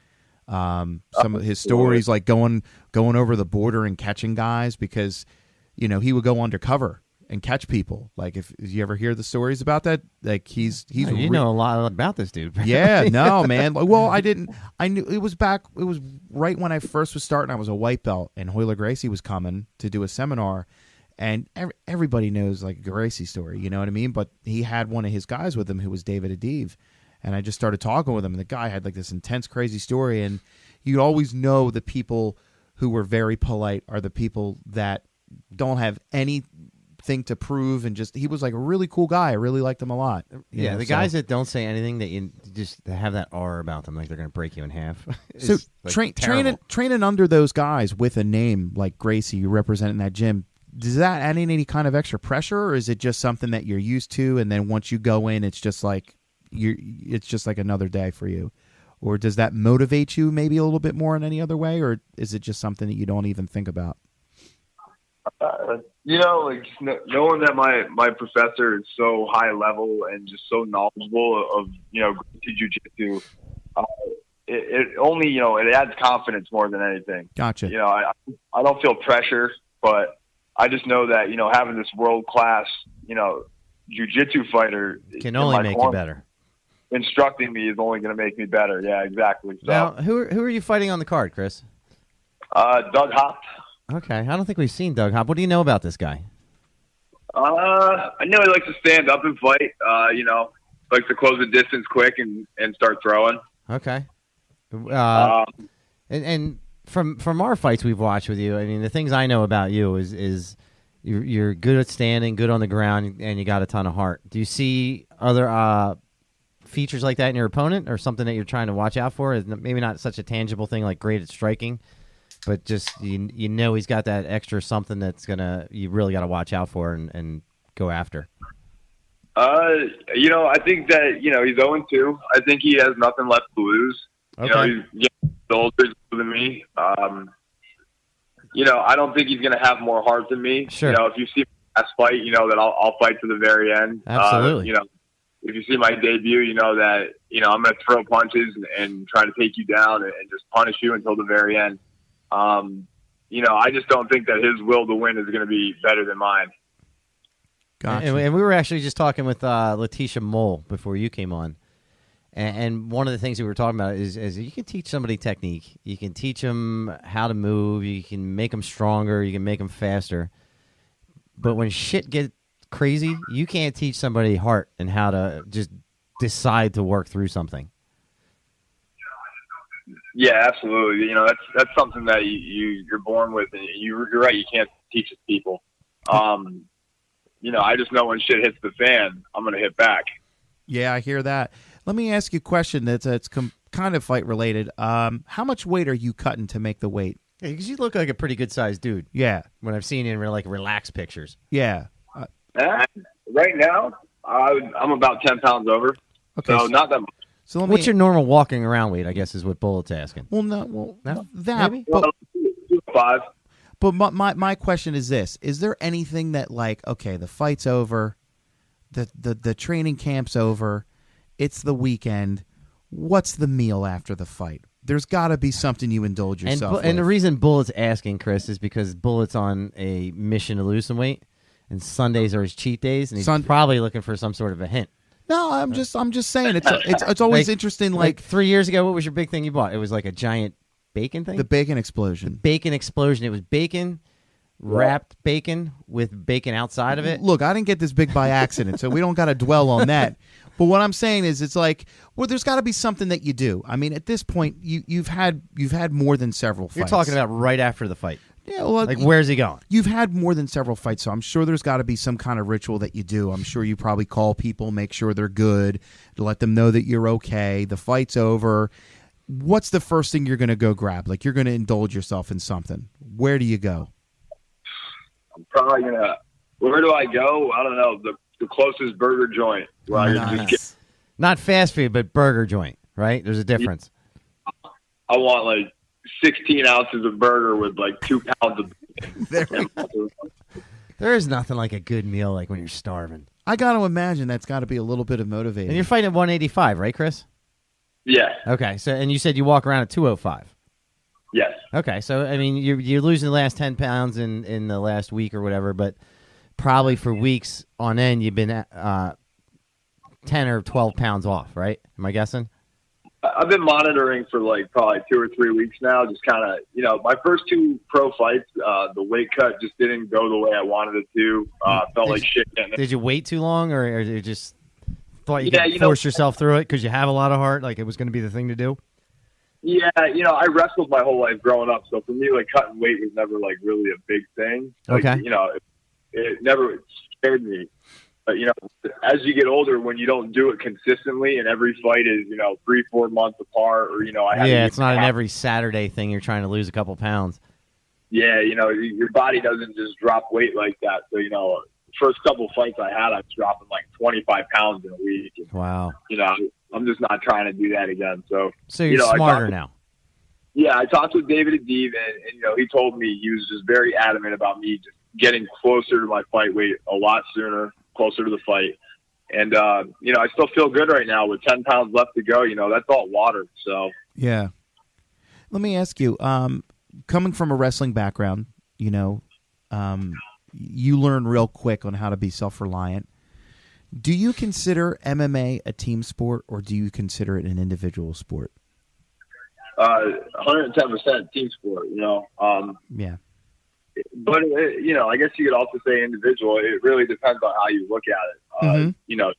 Some of his stories, like going over the border and catching guys, because he would go undercover and catch people. Like, if you ever hear the stories about that, like he's know a lot about this dude. Yeah, no, man. Well, I knew it was right when I first was starting. I was a white belt, and Hoyler Gracie was coming to do a seminar, and everybody knows like Gracie's story, you know what I mean? But he had one of his guys with him who was David Adib, and I just started talking with him, and the guy had like this intense, crazy story, and you always know the people who were very polite are the people that don't have anything to prove, and he was like a really cool guy. I really liked him a lot. The guys that don't say anything, that you just have that aura about them, like they're going to break you in half. So training under those guys with a name like Gracie, you represent in that gym, does that add in any kind of extra pressure, or is it just something that you're used to, and then once you go in, it's just like another day for you? Or does that motivate you maybe a little bit more in any other way, or is it just something that you don't even think about? Like knowing that my professor is so high level and just so knowledgeable of jiu-jitsu, it only it adds confidence more than anything. Gotcha. I don't feel pressure, but I just know that having this world class jiu-jitsu fighter can only make you better. Instructing me is only going to make me better. Yeah, exactly. So, now, who are you fighting on the card, Chris? Doug Hopp. Okay, I don't think we've seen Doug Hopp. What do you know about this guy? I know he likes to stand up and fight. Likes to close the distance quick and start throwing. Okay. And from our fights we've watched with you, I mean, the things I know about you is you're good at standing, good on the ground, and you got a ton of heart. Do you see other features like that in your opponent, or something that you're trying to watch out for? Maybe not such a tangible thing like great at striking, but just you know he's got that extra something that's you really got to watch out for and go after. I think that he's 0-2. I think he has nothing left to lose. Okay. He's older than me. I don't think he's going to have more heart than me. Sure. If you see my last fight, that I'll fight to the very end. Absolutely. If you see my debut, you know that I'm going to throw punches and try to take you down and just punish you until the very end. I just don't think that his will to win is going to be better than mine. Gotcha. And we were actually just talking with Letitia Mole before you came on. And one of the things we were talking about is you can teach somebody technique. You can teach them how to move. You can make them stronger. You can make them faster. But when shit gets crazy, you can't teach somebody heart and how to just decide to work through something. Yeah, absolutely. That's something that you're born with, and you're right. You can't teach it to people. I just know when shit hits the fan, I'm going to hit back. Yeah, I hear that. Let me ask you a question that's kind of fight related. How much weight are you cutting to make the weight? Yeah, because you look like a pretty good sized dude. Yeah. When I've seen you in relaxed pictures. Yeah. Right now, I'm about 10 pounds over. Okay. So not that much. So what's your normal walking around weight, I guess, is what Bullet's asking. Well, no, that. Maybe? But, 5. But my question is this: is there anything that, like, okay, the fight's over, the training camp's over, it's the weekend. What's the meal after the fight? There's got to be something you indulge yourself with. And the reason Bullet's asking, Chris, is because Bullet's on a mission to lose some weight, and Sundays are his cheat days, and he's probably looking for some sort of a hint. No, I'm just saying it's always interesting. Like 3 years ago, what was your big thing you bought? It was like a giant bacon thing. The bacon explosion. Bacon explosion. It was bacon, wrapped bacon with bacon outside of it. Look, I didn't get this big by accident, so we don't got to dwell on that. But what I'm saying is, it's like, well, there's got to be something that you do. I mean, at this point, you've had more than several fights. You're talking about right after the fight. Yeah, well, like, where's he going? You've had more than several fights, so I'm sure there's got to be some kind of ritual that you do. I'm sure you probably call people, make sure they're good, to let them know that you're okay. The fight's over. What's the first thing you're going to go grab? Like, you're going to indulge yourself in something. Where do you go? I'm probably going to... Where do I go? I don't know. The closest burger joint. Where I can just get... Not fast food, but burger joint, right? There's a difference. I want, like, 16 ounces of burger with like 2 pounds of There is nothing like a good meal like when you're starving. I got to imagine that's got to be a little bit of motivating. And you're fighting at 185, right, Chris? Yeah. Okay, so and you said you walk around at 205. Yes. Okay, so I mean you're losing the last 10 pounds in the last week or whatever, but probably for weeks on end you've been 10 or 12 pounds off, right? Am I guessing? I've been monitoring for like probably 2 or 3 weeks now. Just kind of, my first 2 pro fights, the weight cut just didn't go the way I wanted it to. Felt like shit. Did you wait too long, or you just thought you could force yourself through it because you have a lot of heart, like it was going to be the thing to do? Yeah, I wrestled my whole life growing up, so for me, like cutting weight was never like really a big thing. Like, okay. It never scared me. But, as you get older, when you don't do it consistently and every fight is, 3-4 months apart or, it's not an every Saturday thing you're trying to lose a couple pounds. yeah, your body doesn't just drop weight like that. So, first couple fights I had, I was dropping like 25 pounds in a week. And, Wow. I'm just not trying to do that again. So you're smarter now. Yeah, I talked with David Adib, and he told me he was just very adamant about me just getting closer to my fight weight a lot sooner, closer to the fight. And, I still feel good right now with 10 pounds left to go. That's all water. So, yeah. Let me ask you, coming from a wrestling background, you learn real quick on how to be self-reliant. Do you consider MMA a team sport, or do you consider it an individual sport? 110% team sport, Yeah. But, I guess you could also say individual. It really depends on how you look at it. You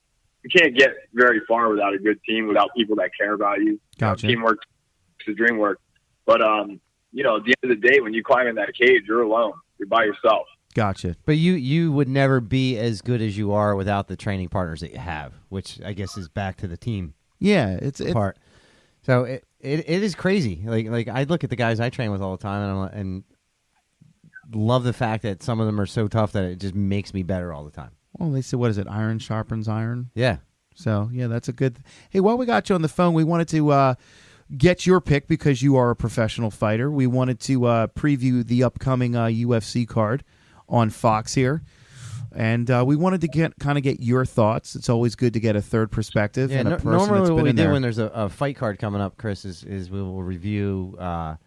can't get very far without a good team, without people that care about you. Gotcha. Teamwork is dream work. But, at the end of the day, when you climb in that cage, you're alone. You're by yourself. Gotcha. But you would never be as good as you are without the training partners that you have, which I guess is back to the team it's part. So it is crazy. Like I look at the guys I train with all the time, and love the fact that some of them are so tough that it just makes me better all the time. Well, they say, what is it? Iron sharpens iron. Yeah. So yeah, that's a good. Hey, while we got you on the phone, we wanted to get your pick because you are a professional fighter. We wanted to preview the upcoming UFC card on Fox here, and we wanted to get your thoughts. It's always good to get a third perspective and a person normally that's what been we in do there. when there's a fight card coming up, Chris, is we will review the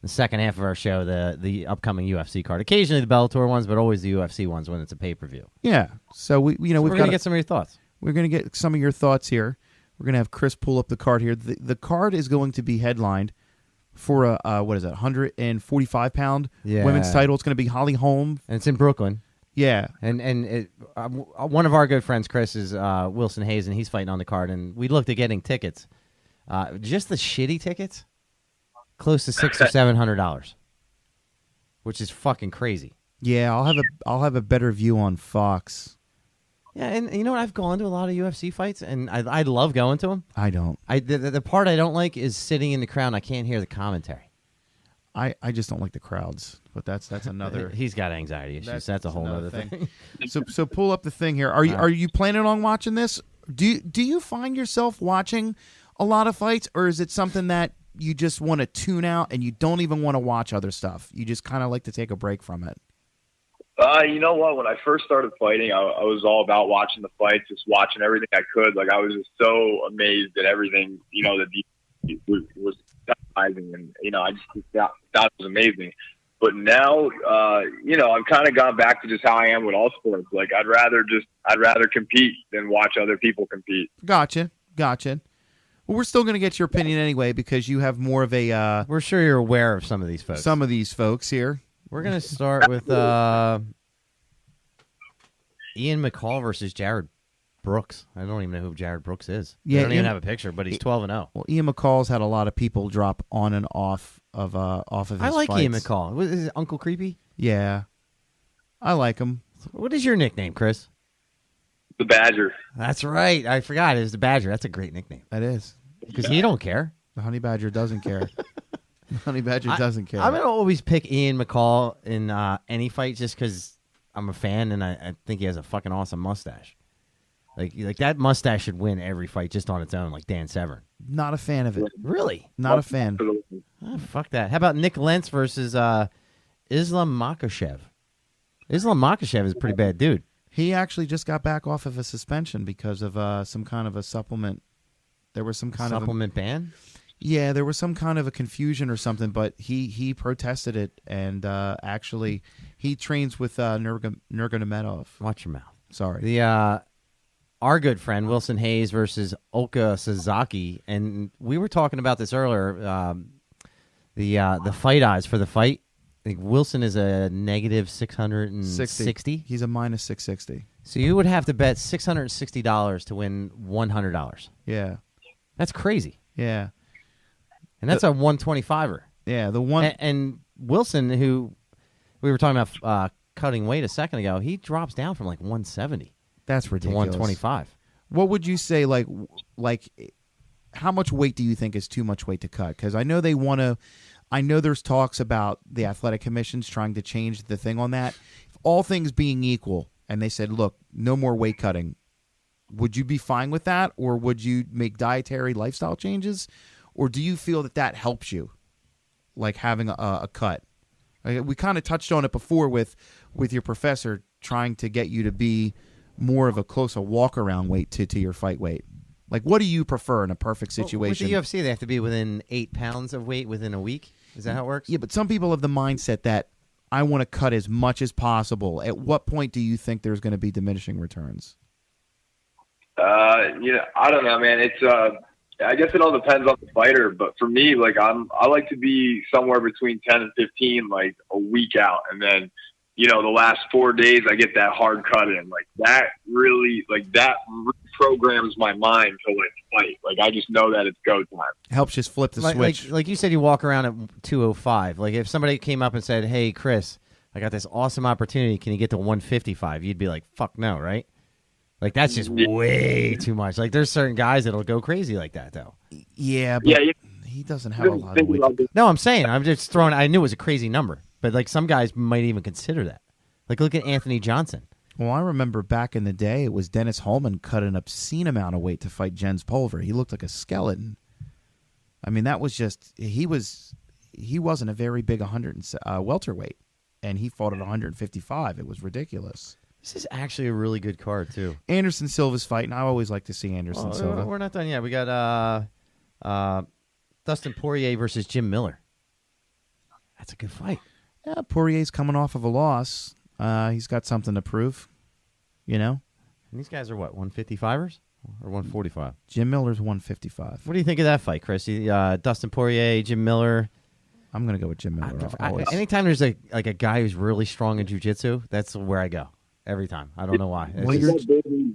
second half of our show, the upcoming UFC card. Occasionally the Bellator ones, but always the UFC ones when it's a pay-per-view. Yeah. So we're going to get some of your thoughts. We're going to get some of your thoughts here. We're going to have Chris pull up the card here. The card is going to be headlined for a 145-pound women's title. It's going to be Holly Holm. And it's in Brooklyn. Yeah. And one of our good friends, Chris, is Wilson Hayes, and he's fighting on the card. And we looked at getting tickets. Just the shitty tickets, close to $600 or $700, which is fucking crazy. Yeah, I'll have a better view on Fox. Yeah, and you know what? I've gone to a lot of UFC fights, and I love going to them. I don't. The part I don't like is sitting in the crowd and I can't hear the commentary. I just don't like the crowds, but that's another. He's got anxiety issues. That's a whole other thing. So pull up the thing here. Are you planning on watching this? Do you find yourself watching a lot of fights, or is it something that you just want to tune out and you don't even want to watch other stuff? You just kind of like to take a break from it. You know what? When I first started fighting, I was all about watching the fights, just watching everything I could. Like, I was just so amazed at everything, that was surprising, and I just thought it was amazing. But now, I've kind of gone back to just how I am with all sports. Like, I'd rather compete than watch other people compete. Gotcha. Well, we're still going to get your opinion anyway because you have more of a. We're sure you're aware of some of these folks. Some of these folks here. We're going to start with Ian McCall versus Jared Brooks. I don't even know who Jared Brooks is. Yeah, I don't even have a picture, but he's 12-0. Well, Ian McCall's had a lot of people drop on and off of his I like fights. Ian McCall. What, is it Uncle Creepy? Yeah. I like him. What is your nickname, Chris? The Badger. That's right. I forgot. It was the Badger. That's a great nickname. That is. Because he don't care. The Honey Badger doesn't care. The Honey Badger doesn't care. I'm going to always pick Ian McCall in any fight just because I'm a fan and I think he has a fucking awesome mustache. Like that mustache should win every fight just on its own, like Dan Severn. Not a fan of it. Really? Not a fan. Oh, fuck that. How about Nick Lentz versus Islam Makhachev? Islam Makhachev is a pretty bad dude. He actually just got back off of a suspension because of some kind of a supplement. There was some kind supplement ban? Yeah, there was some kind of a confusion or something, but he protested it, and actually he trains with Nurmagomedov. Watch your mouth. Sorry. Our good friend Wilson Hayes versus Oka Sasaki, and we were talking about this earlier. The fight odds for the fight. I think Wilson is a negative 660. He's a minus 660. So you would have to bet $660 to win $100. Yeah, that's crazy. Yeah, and that's a 125er. Yeah, the one and Wilson, who we were talking about cutting weight a second ago, he drops down from like 170. That's ridiculous. 125. What would you say? Like, how much weight do you think is too much weight to cut? Because I know they want to I know there's talks about the athletic commissions trying to change the thing on that. If all things being equal, and they said, look, no more weight cutting, would you be fine with that, or would you make dietary lifestyle changes, or do you feel that helps you, like having a cut? We kind of touched on it before with your professor trying to get you to be more of a closer walk-around weight to your fight weight. Like, what do you prefer in a perfect situation? With the UFC, they have to be within 8 pounds of weight within a week. Is that how it works? Yeah, but some people have the mindset that I want to cut as much as possible. At what point do you think there's going to be diminishing returns? I don't know, man. It's I guess it all depends on the fighter, but for me, like I like to be somewhere between 10 and 15, like a week out, and then the last 4 days I get that hard cut in. Like that really, that reprograms my mind to fight. Like I just know that it's go time. Helps just flip the switch. Like you said, you walk around at 205. Like if somebody came up and said, "Hey, Chris, I got this awesome opportunity. Can you get to 155?" You'd be like, "Fuck no," right? Like that's just way too much. Like there's certain guys that'll go crazy like that, though. Yeah, but he doesn't have a lot of weight. No, I'm saying I'm just throwing. I knew it was a crazy number, but like some guys might even consider that. Like look at Anthony Johnson. Well, I remember back in the day, it was Dennis Holman cut an obscene amount of weight to fight Jens Pulver. He looked like a skeleton. I mean, that was just he wasn't a very big welterweight, and he fought at 155. It was ridiculous. This is actually a really good card, too. Anderson Silva's fighting. I always like to see Anderson Silva. We're not done yet. We got Dustin Poirier versus Jim Miller. That's a good fight. Yeah, Poirier's coming off of a loss. He's got something to prove, And these guys are what, 155ers or 145? Jim Miller's 155. What do you think of that fight, Chris? Dustin Poirier, Jim Miller. I'm going to go with Jim Miller. Anytime there's a guy who's really strong in jiu-jitsu, that's where I go. Every time. I don't know why. Well, you're a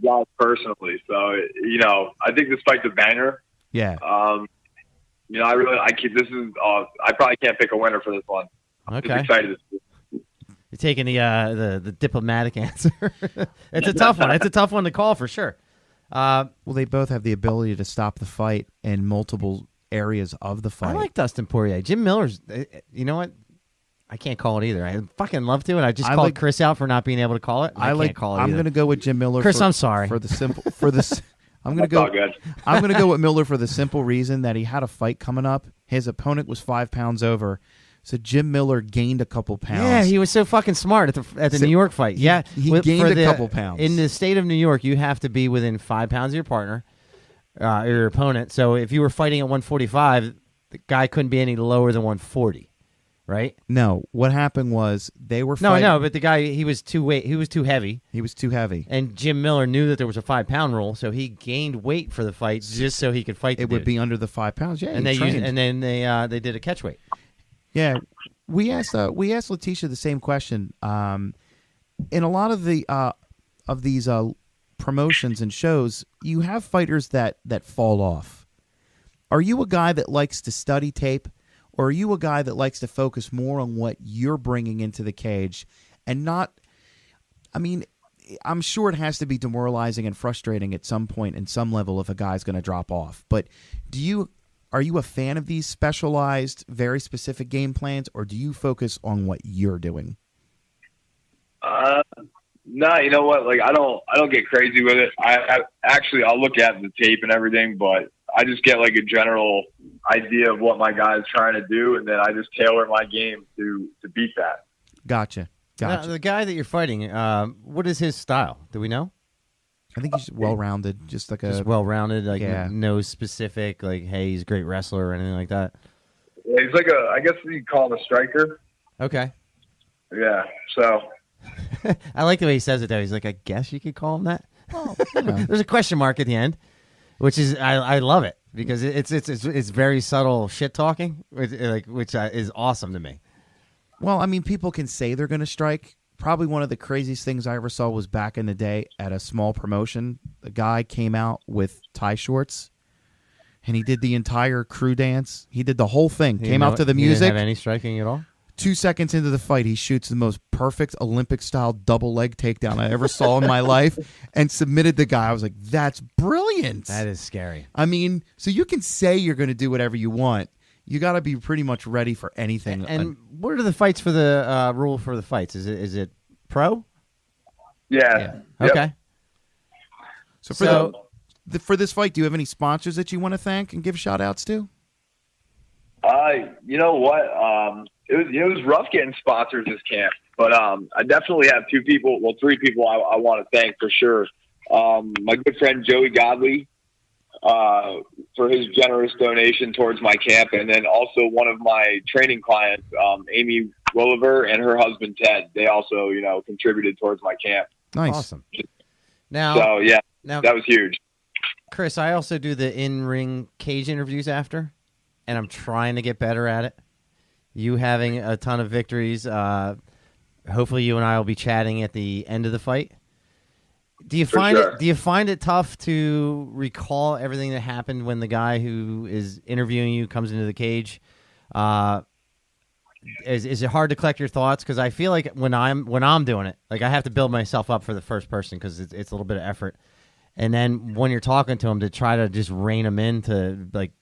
guy personally, so I think this fight's a banger. Yeah. I probably can't pick a winner for this one. Okay. I'm excited. You're taking the diplomatic answer. It's a tough one. It's a tough one to call for sure. Well, they both have the ability to stop the fight in multiple areas of the fight. I like Dustin Poirier. Jim Miller's. You know what? I can't call it either. I fucking love to, and I just called Chris out for not being able to call it. I can't call it. I'm going to go with Jim Miller. Chris, I'm sorry for the simple for this. I'm going to go with Miller for the simple reason that he had a fight coming up. His opponent was 5 pounds over, so Jim Miller gained a couple pounds. Yeah, he was so fucking smart at the New York fight. Yeah, he gained a couple pounds. In the state of New York, you have to be within 5 pounds of your partner, or your opponent. So if you were fighting at 145, the guy couldn't be any lower than 140. Right? No. What happened was they were fighting. No, but the guy, he was too heavy. He was too heavy. And Jim Miller knew that there was a 5 pound rule, so he gained weight for the fight just so he could fight. It would be under the 5 pounds. Yeah, and then they did a catch weight. Yeah, we asked Letitia the same question. In a lot of these promotions and shows, you have fighters that fall off. Are you a guy that likes to study tape? Or are you a guy that likes to focus more on what you're bringing into the cage and not – I mean, I'm sure it has to be demoralizing and frustrating at some point in some level if a guy's going to drop off. But are you a fan of these specialized, very specific game plans, or do you focus on what you're doing? No, you know what? Like I don't get crazy with it. I'll look at the tape and everything, but I just get like a general idea of what my guy's trying to do, and then I just tailor my game to beat that. Gotcha. Now, the guy that you're fighting, what is his style? Do we know? I think he's well-rounded, just well-rounded, like no specific, like, hey, he's a great wrestler or anything like that. Yeah, he's like I guess you call him a striker. Okay. Yeah, so. I like the way he says it, though. He's like, I guess you could call him that. Well, there's a question mark at the end, which is, I love it, because it's very subtle shit-talking, which is awesome to me. Well, I mean, people can say they're going to strike. Probably one of the craziest things I ever saw was back in the day at a small promotion. The guy came out with tie shorts, and he did the entire crew dance. He did the whole thing. Came out to the music. He didn't have any striking at all? 2 seconds into the fight, he shoots the most perfect Olympic-style double leg takedown I ever saw in my life and submitted the guy. I was like, that's brilliant. That is scary. I mean, so you can say you're going to do whatever you want. You got to be pretty much ready for anything. And what are the fights for the rule for the fights? Is it pro? Yeah. Yep. Okay. So for this fight, do you have any sponsors that you want to thank and give shout outs to? You know what? It was rough getting sponsors this camp, but I definitely have three people I want to thank for sure. My good friend Joey Godley for his generous donation towards my camp, and then also one of my training clients, Amy Williver, and her husband Ted. They also, contributed towards my camp. Nice. Awesome. Now, that was huge. Chris, I also do the in-ring cage interviews after, and I'm trying to get better at it. You having a ton of victories. Hopefully you and I will be chatting at the end of the fight. Do you find it tough to recall everything that happened when the guy who is interviewing you comes into the cage? Is it hard to collect your thoughts? Because I feel like when I'm doing it, like I have to build myself up for the first person because it's a little bit of effort. And then when you're talking to him to try to just rein him in to like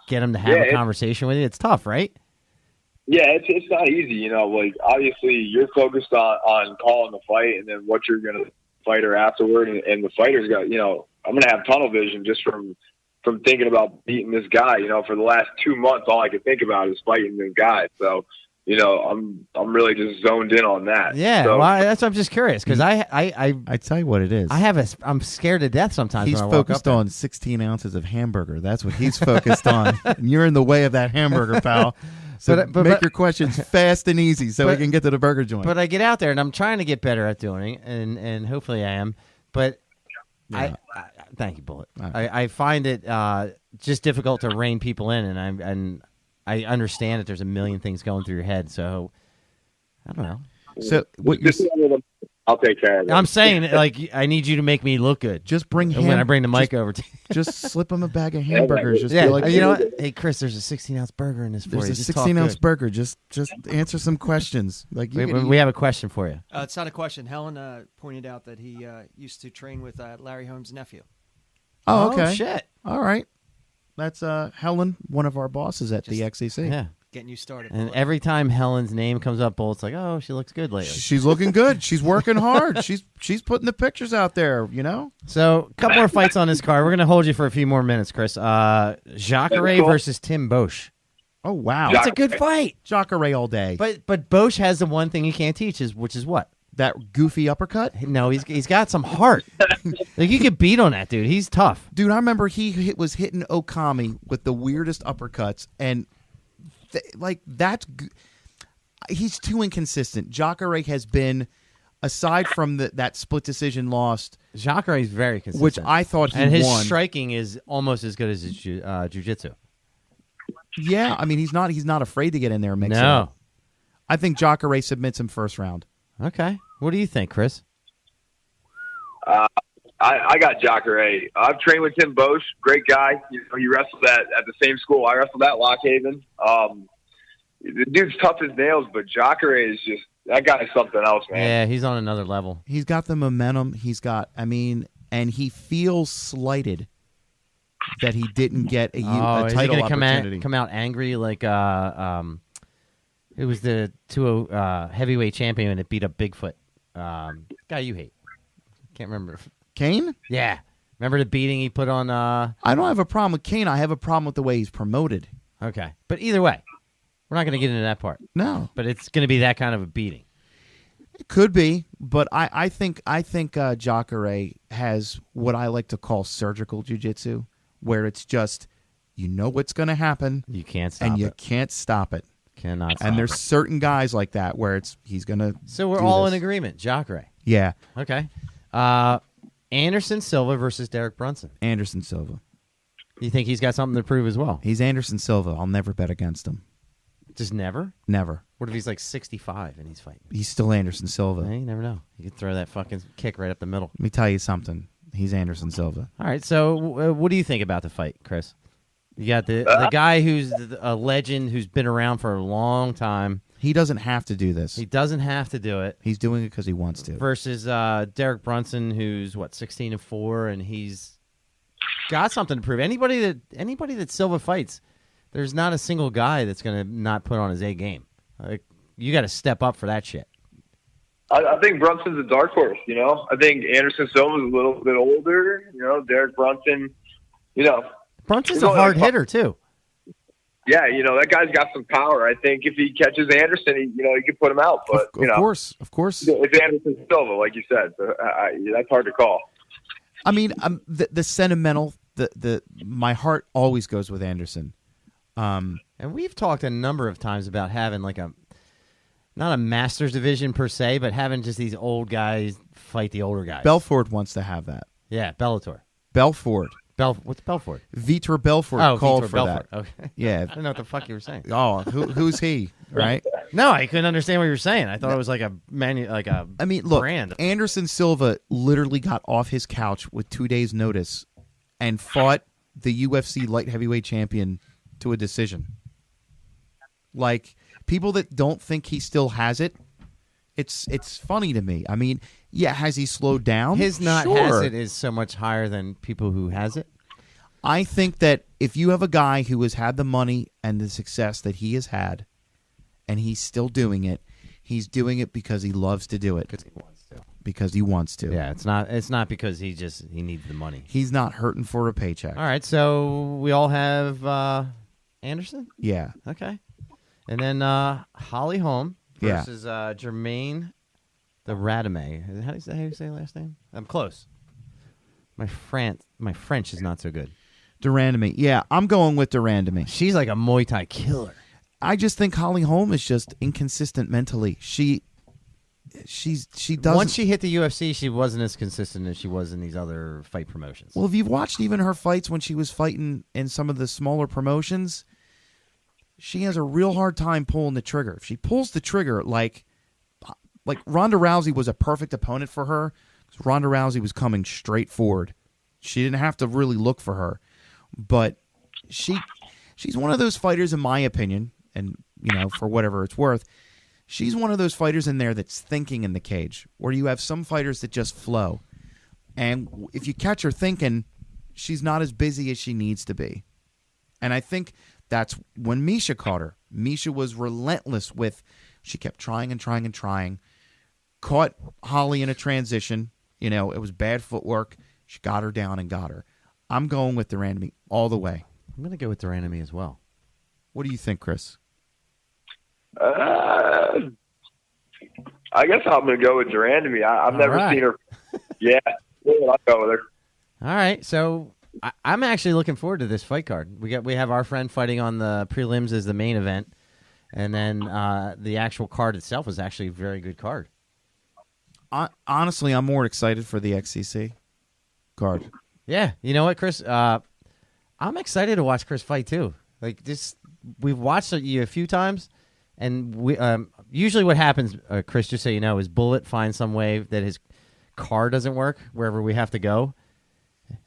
get him to have a conversation with you, it's tough, right? Yeah, it's not easy, like obviously you're focused on calling the fight and then what you're going to fight her afterward. And the fighter's got, I'm going to have tunnel vision just from thinking about beating this guy, for the last 2 months, all I could think about is fighting this guy. So, I'm really just zoned in on that. Yeah. So, well, that's what I'm just curious. Cause I tell you what it is. I'm scared to death sometimes. He's when I walk focused up on 16 ounces of hamburger. That's what he's focused on. And you're in the way of that hamburger, pal. So make your questions fast and easy so we can get to the burger joint. But I get out there, and I'm trying to get better at doing it, and hopefully I am. But I thank you, Bullet. I find it just difficult to rein people in, and I understand that there's a million things going through your head. So I don't know. So what you're I'll take care of it. I'm saying, like, I need you to make me look good. Just bring when I bring the mic over to you. Just slip him a bag of hamburgers. Just yeah, be like, you know what? Hey, Chris, there's a 16-ounce burger in this for you. There's a 16-ounce burger. Just answer some questions. Like we have a question for you. It's not a question. Helen pointed out that he used to train with Larry Holmes' nephew. Oh, okay. Oh, shit. All right. That's Helen, one of our bosses at the XCC. Yeah. Getting you started. And every time Helen's name comes up, Bullet's like, oh, she looks good lately. She's looking good. She's working hard. She's putting the pictures out there, So a couple more fights on this card. We're going to hold you for a few more minutes, Chris. Jacare versus Tim Bosch. Oh, wow. That's a good fight. Jacare all day. But Bosch has the one thing he can't teach, which is what? That goofy uppercut? No, he's got some heart. Like, you could beat on that dude. He's tough. Dude, I remember he was hitting Okami with the weirdest uppercuts, and he's too inconsistent. Jacare has been, aside from that split decision loss, Jacare is very consistent, which I thought he won. And his striking is almost as good as his jiu-jitsu. Yeah, I mean he's not afraid to get in there and mix it No. up. I think Jacare submits him first round. Okay, what do you think, Chris? I got Jacare. I've trained with Tim Bosch, great guy. He wrestled at the same school I wrestled at, Lock Haven. The dude's tough as nails, but Jacare is just, that guy's something else, man. Yeah, he's on another level. He's got the momentum. And he feels slighted that he didn't get a title opportunity. Come out angry like it was the 2 heavyweight champion that beat up Bigfoot. Guy you hate. Can't remember. Kane? Yeah. Remember the beating he put on... I don't have a problem with Kane. I have a problem with the way he's promoted. Okay. But either way, we're not going to get into that part. No. But it's going to be that kind of a beating. It could be, but I think Jacare has what I like to call surgical jiu-jitsu, where it's just, you know what's going to happen. You can't stop it. And you can't stop it. Cannot stop And there's it. certain guys like that where he's going to So we're all in agreement. Jacare. Yeah. Okay. Anderson Silva versus Derek Brunson. Anderson Silva. You think he's got something to prove as well? He's Anderson Silva. I'll never bet against him. Just never? Never. What if he's like 65 and he's fighting? He's still Anderson Silva. You never know. You could throw that fucking kick right up the middle. Let me tell you something. He's Anderson Silva. All right, so what do you think about the fight, Chris? You got the guy who's a legend who's been around for a long time. He doesn't have to do this. He doesn't have to do it. He's doing it because he wants to. Versus Derek Brunson, who's 16-4, and he's got something to prove. Anybody that Silva fights, there's not a single guy that's going to not put on his A game. Like, you got to step up for that shit. I think Brunson's a dark horse, you know. I think Anderson Silva's a little bit older, you know. Derek Brunson, you know. Brunson's a hard hitter, too. Yeah, you know, that guy's got some power. I think if he catches Anderson, he can put him out. But, of course. It's Anderson Silva, like you said. So, that's hard to call. I mean, the sentimental, my heart always goes with Anderson. And we've talked a number of times about having like not a Masters division per se, but having just these old guys fight the older guys. Belfort wants to have that. Yeah, Bellator. Belfort. What's Belfort? Vitor Belfort called Vitor for Belfort. that. Okay. Yeah. I don't know what the fuck you were saying. Oh, who's he? Right? No, I couldn't understand what you were saying. I thought it was like a I mean, look, brand. Anderson Silva literally got off his couch with 2 days' notice and fought the UFC light heavyweight champion to a decision. Like, people that don't think he still has it, it's funny to me. I mean, yeah, has he slowed down? His not Sure. has it is so much higher than people who has it. I think that if you have a guy who has had the money and the success that he has had, and he's still doing it, he's doing it because he loves to do it. Because he wants to. Yeah, it's not because he needs the money. He's not hurting for a paycheck. All right, so we all have Anderson? Yeah. Okay. And then Holly Holm versus Jermaine the Radame. How do you say last name? I'm close. My French is not so good. Durandamy. Yeah, I'm going with Durandamy. She's like a Muay Thai killer. I just think Holly Holm is just inconsistent mentally. She doesn't. Once she hit the UFC, she wasn't as consistent as she was in these other fight promotions. Well, if you've watched even her fights when she was fighting in some of the smaller promotions, she has a real hard time pulling the trigger. If she pulls the trigger, like Ronda Rousey was a perfect opponent for her, because Ronda Rousey was coming straight forward. She didn't have to really look for her. But she's one of those fighters, in my opinion, and for whatever it's worth, she's one of those fighters in there that's thinking in the cage, where you have some fighters that just flow. And if you catch her thinking, she's not as busy as she needs to be. And I think that's when Misha caught her. Misha was relentless she kept trying and trying and trying. Caught Holly in a transition. It was bad footwork. She got her down and got her. I'm going with Durandamy all the way. I'm going to go with Durandamy as well. What do you think, Chris? I guess I'm going to go with Durandamy. I've never seen her. Yeah, I'll go with her. All right, so I'm actually looking forward to this fight card. We have our friend fighting on the prelims as the main event, and then the actual card itself is actually a very good card. Honestly, I'm more excited for the XCC card. Yeah, you know what, Chris? I'm excited to watch Chris fight too. Like we've watched you a few times, and we usually what happens, Chris, just so you know, is Bullet finds some way that his car doesn't work wherever we have to go,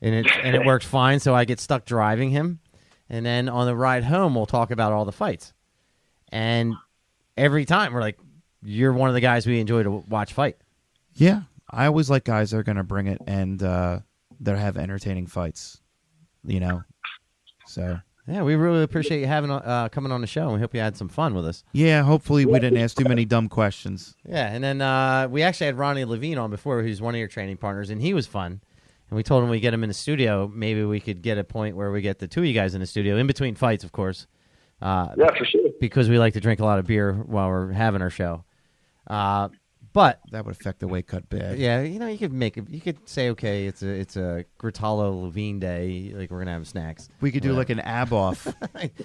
and it works fine. So I get stuck driving him, and then on the ride home, we'll talk about all the fights. And every time we're like, "You're one of the guys we enjoy to watch fight." Yeah, I always like guys that are going to bring it and that have entertaining fights. So yeah, we really appreciate you having coming on the show, and we hope you had some fun with us. Yeah, hopefully we didn't ask too many dumb questions. Yeah, and then we actually had Ronnie Levine on before, who's one of your training partners, and he was fun. And we told him we get him in the studio, maybe we could get a point where we get the two of you guys in the studio, in between fights, of course. Yeah, for sure. Because we like to drink a lot of beer while we're having our show. But that would affect the weight cut bad. Yeah, you could say, okay, it's a Gritalo Levine day, like we're gonna have snacks. We could do like an ab off.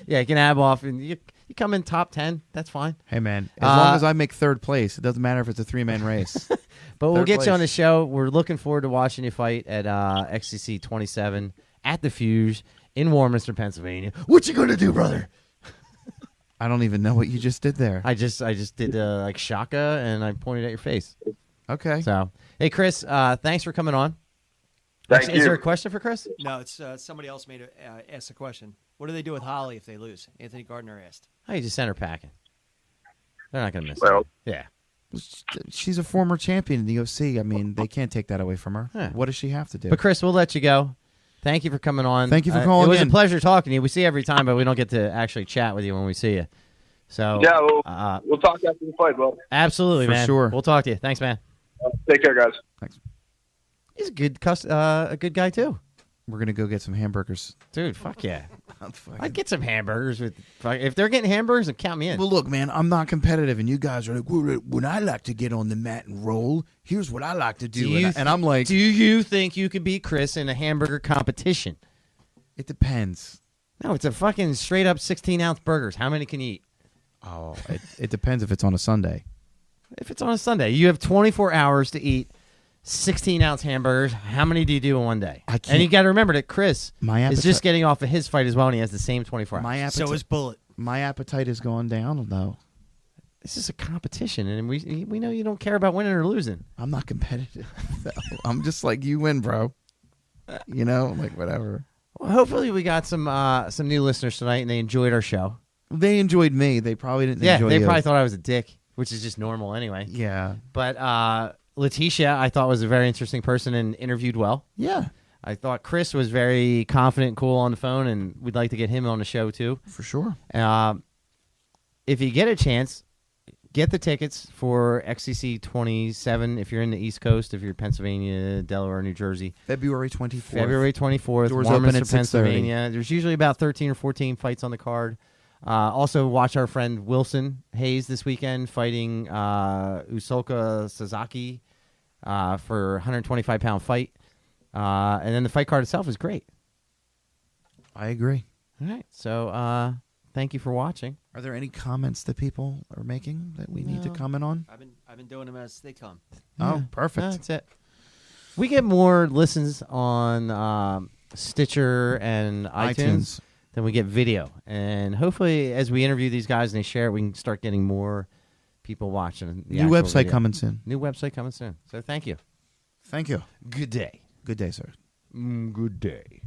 Yeah, you can ab off, and you come in top 10. That's fine. Hey man, as long as I make third place, it doesn't matter if it's a 3-man race. But we'll get you on the show. We're looking forward to watching you fight at XCC 27 at the Fuse in Warminster, Pennsylvania. What you gonna do, brother? I don't even know what you just did there. I just did like shaka, and I pointed at your face. Okay. So, hey, Chris, thanks for coming on. Thank you. Is there a question for Chris? No, it's somebody else asked a question. What do they do with Holly if they lose? Anthony Gardner asked. Oh, you just send her packing. They're not going to miss Well, it. Yeah. She's a former champion in the UFC. I mean, they can't take that away from her. Yeah. What does she have to do? But, Chris, we'll let you go. Thank you for coming on. Thank you for calling in. It was a pleasure talking to you. We see you every time, but we don't get to actually chat with you when we see you. So Yeah, we'll talk after the fight, bro. Absolutely, For man. sure. We'll talk to you. Thanks, man. Take care, guys. Thanks. He's a good guy too. We're gonna go get some hamburgers. Dude, fuck yeah. I'd get some hamburgers. If they're getting hamburgers, then count me in. Well, look, man, I'm not competitive, and you guys are like, well, when I like to get on the mat and roll, here's what I like to do. And I'm like, do you think you could beat Chris in a hamburger competition? it depends. No, it's a fucking straight up 16-ounce burgers. How many can you eat? Oh, it depends if it's on a Sunday. If it's on a Sunday, you have 24 hours to eat 16-ounce hamburgers. How many do you do in one day? I can't. And you got to remember that Chris My is just getting off of his fight as well, and he has the same 24 hours. My appetite, So is Bullet. my appetite has gone down, though. This is a competition, and we know you don't care about winning or losing. I'm not competitive. I'm just like, you win, bro. You know, like whatever. Well, hopefully we got some new listeners tonight, and they enjoyed our show. They enjoyed me. They probably didn't enjoy they you. probably thought I was a dick, which is just normal anyway. Yeah. But Letitia, I thought was a very interesting person and interviewed well. Yeah, I thought Chris was very confident and cool on the phone, and we'd like to get him on the show too. for sure. If you get a chance, get the tickets for XCC 27 if you're in the East Coast, if you're Pennsylvania, Delaware, New Jersey. February 24th. February 24th, Doors open Warminster, at 6:30. Pennsylvania. There's usually about 13 or 14 fights on the card. Also, watch our friend Wilson Hayes this weekend fighting Usoka Sasaki for a 125-pound fight. And then the fight card itself is great. I agree. All right. So thank you for watching. Are there any comments that people are making that we need to comment on? I've been doing them as they come. Oh, perfect. No, that's it. We get more listens on Stitcher and iTunes than we get video. And hopefully, as we interview these guys and they share it, we can start getting more people watching. The New actual website video. coming soon. New website coming soon. So thank you. Thank you. Good day. Good day, sir. Good day.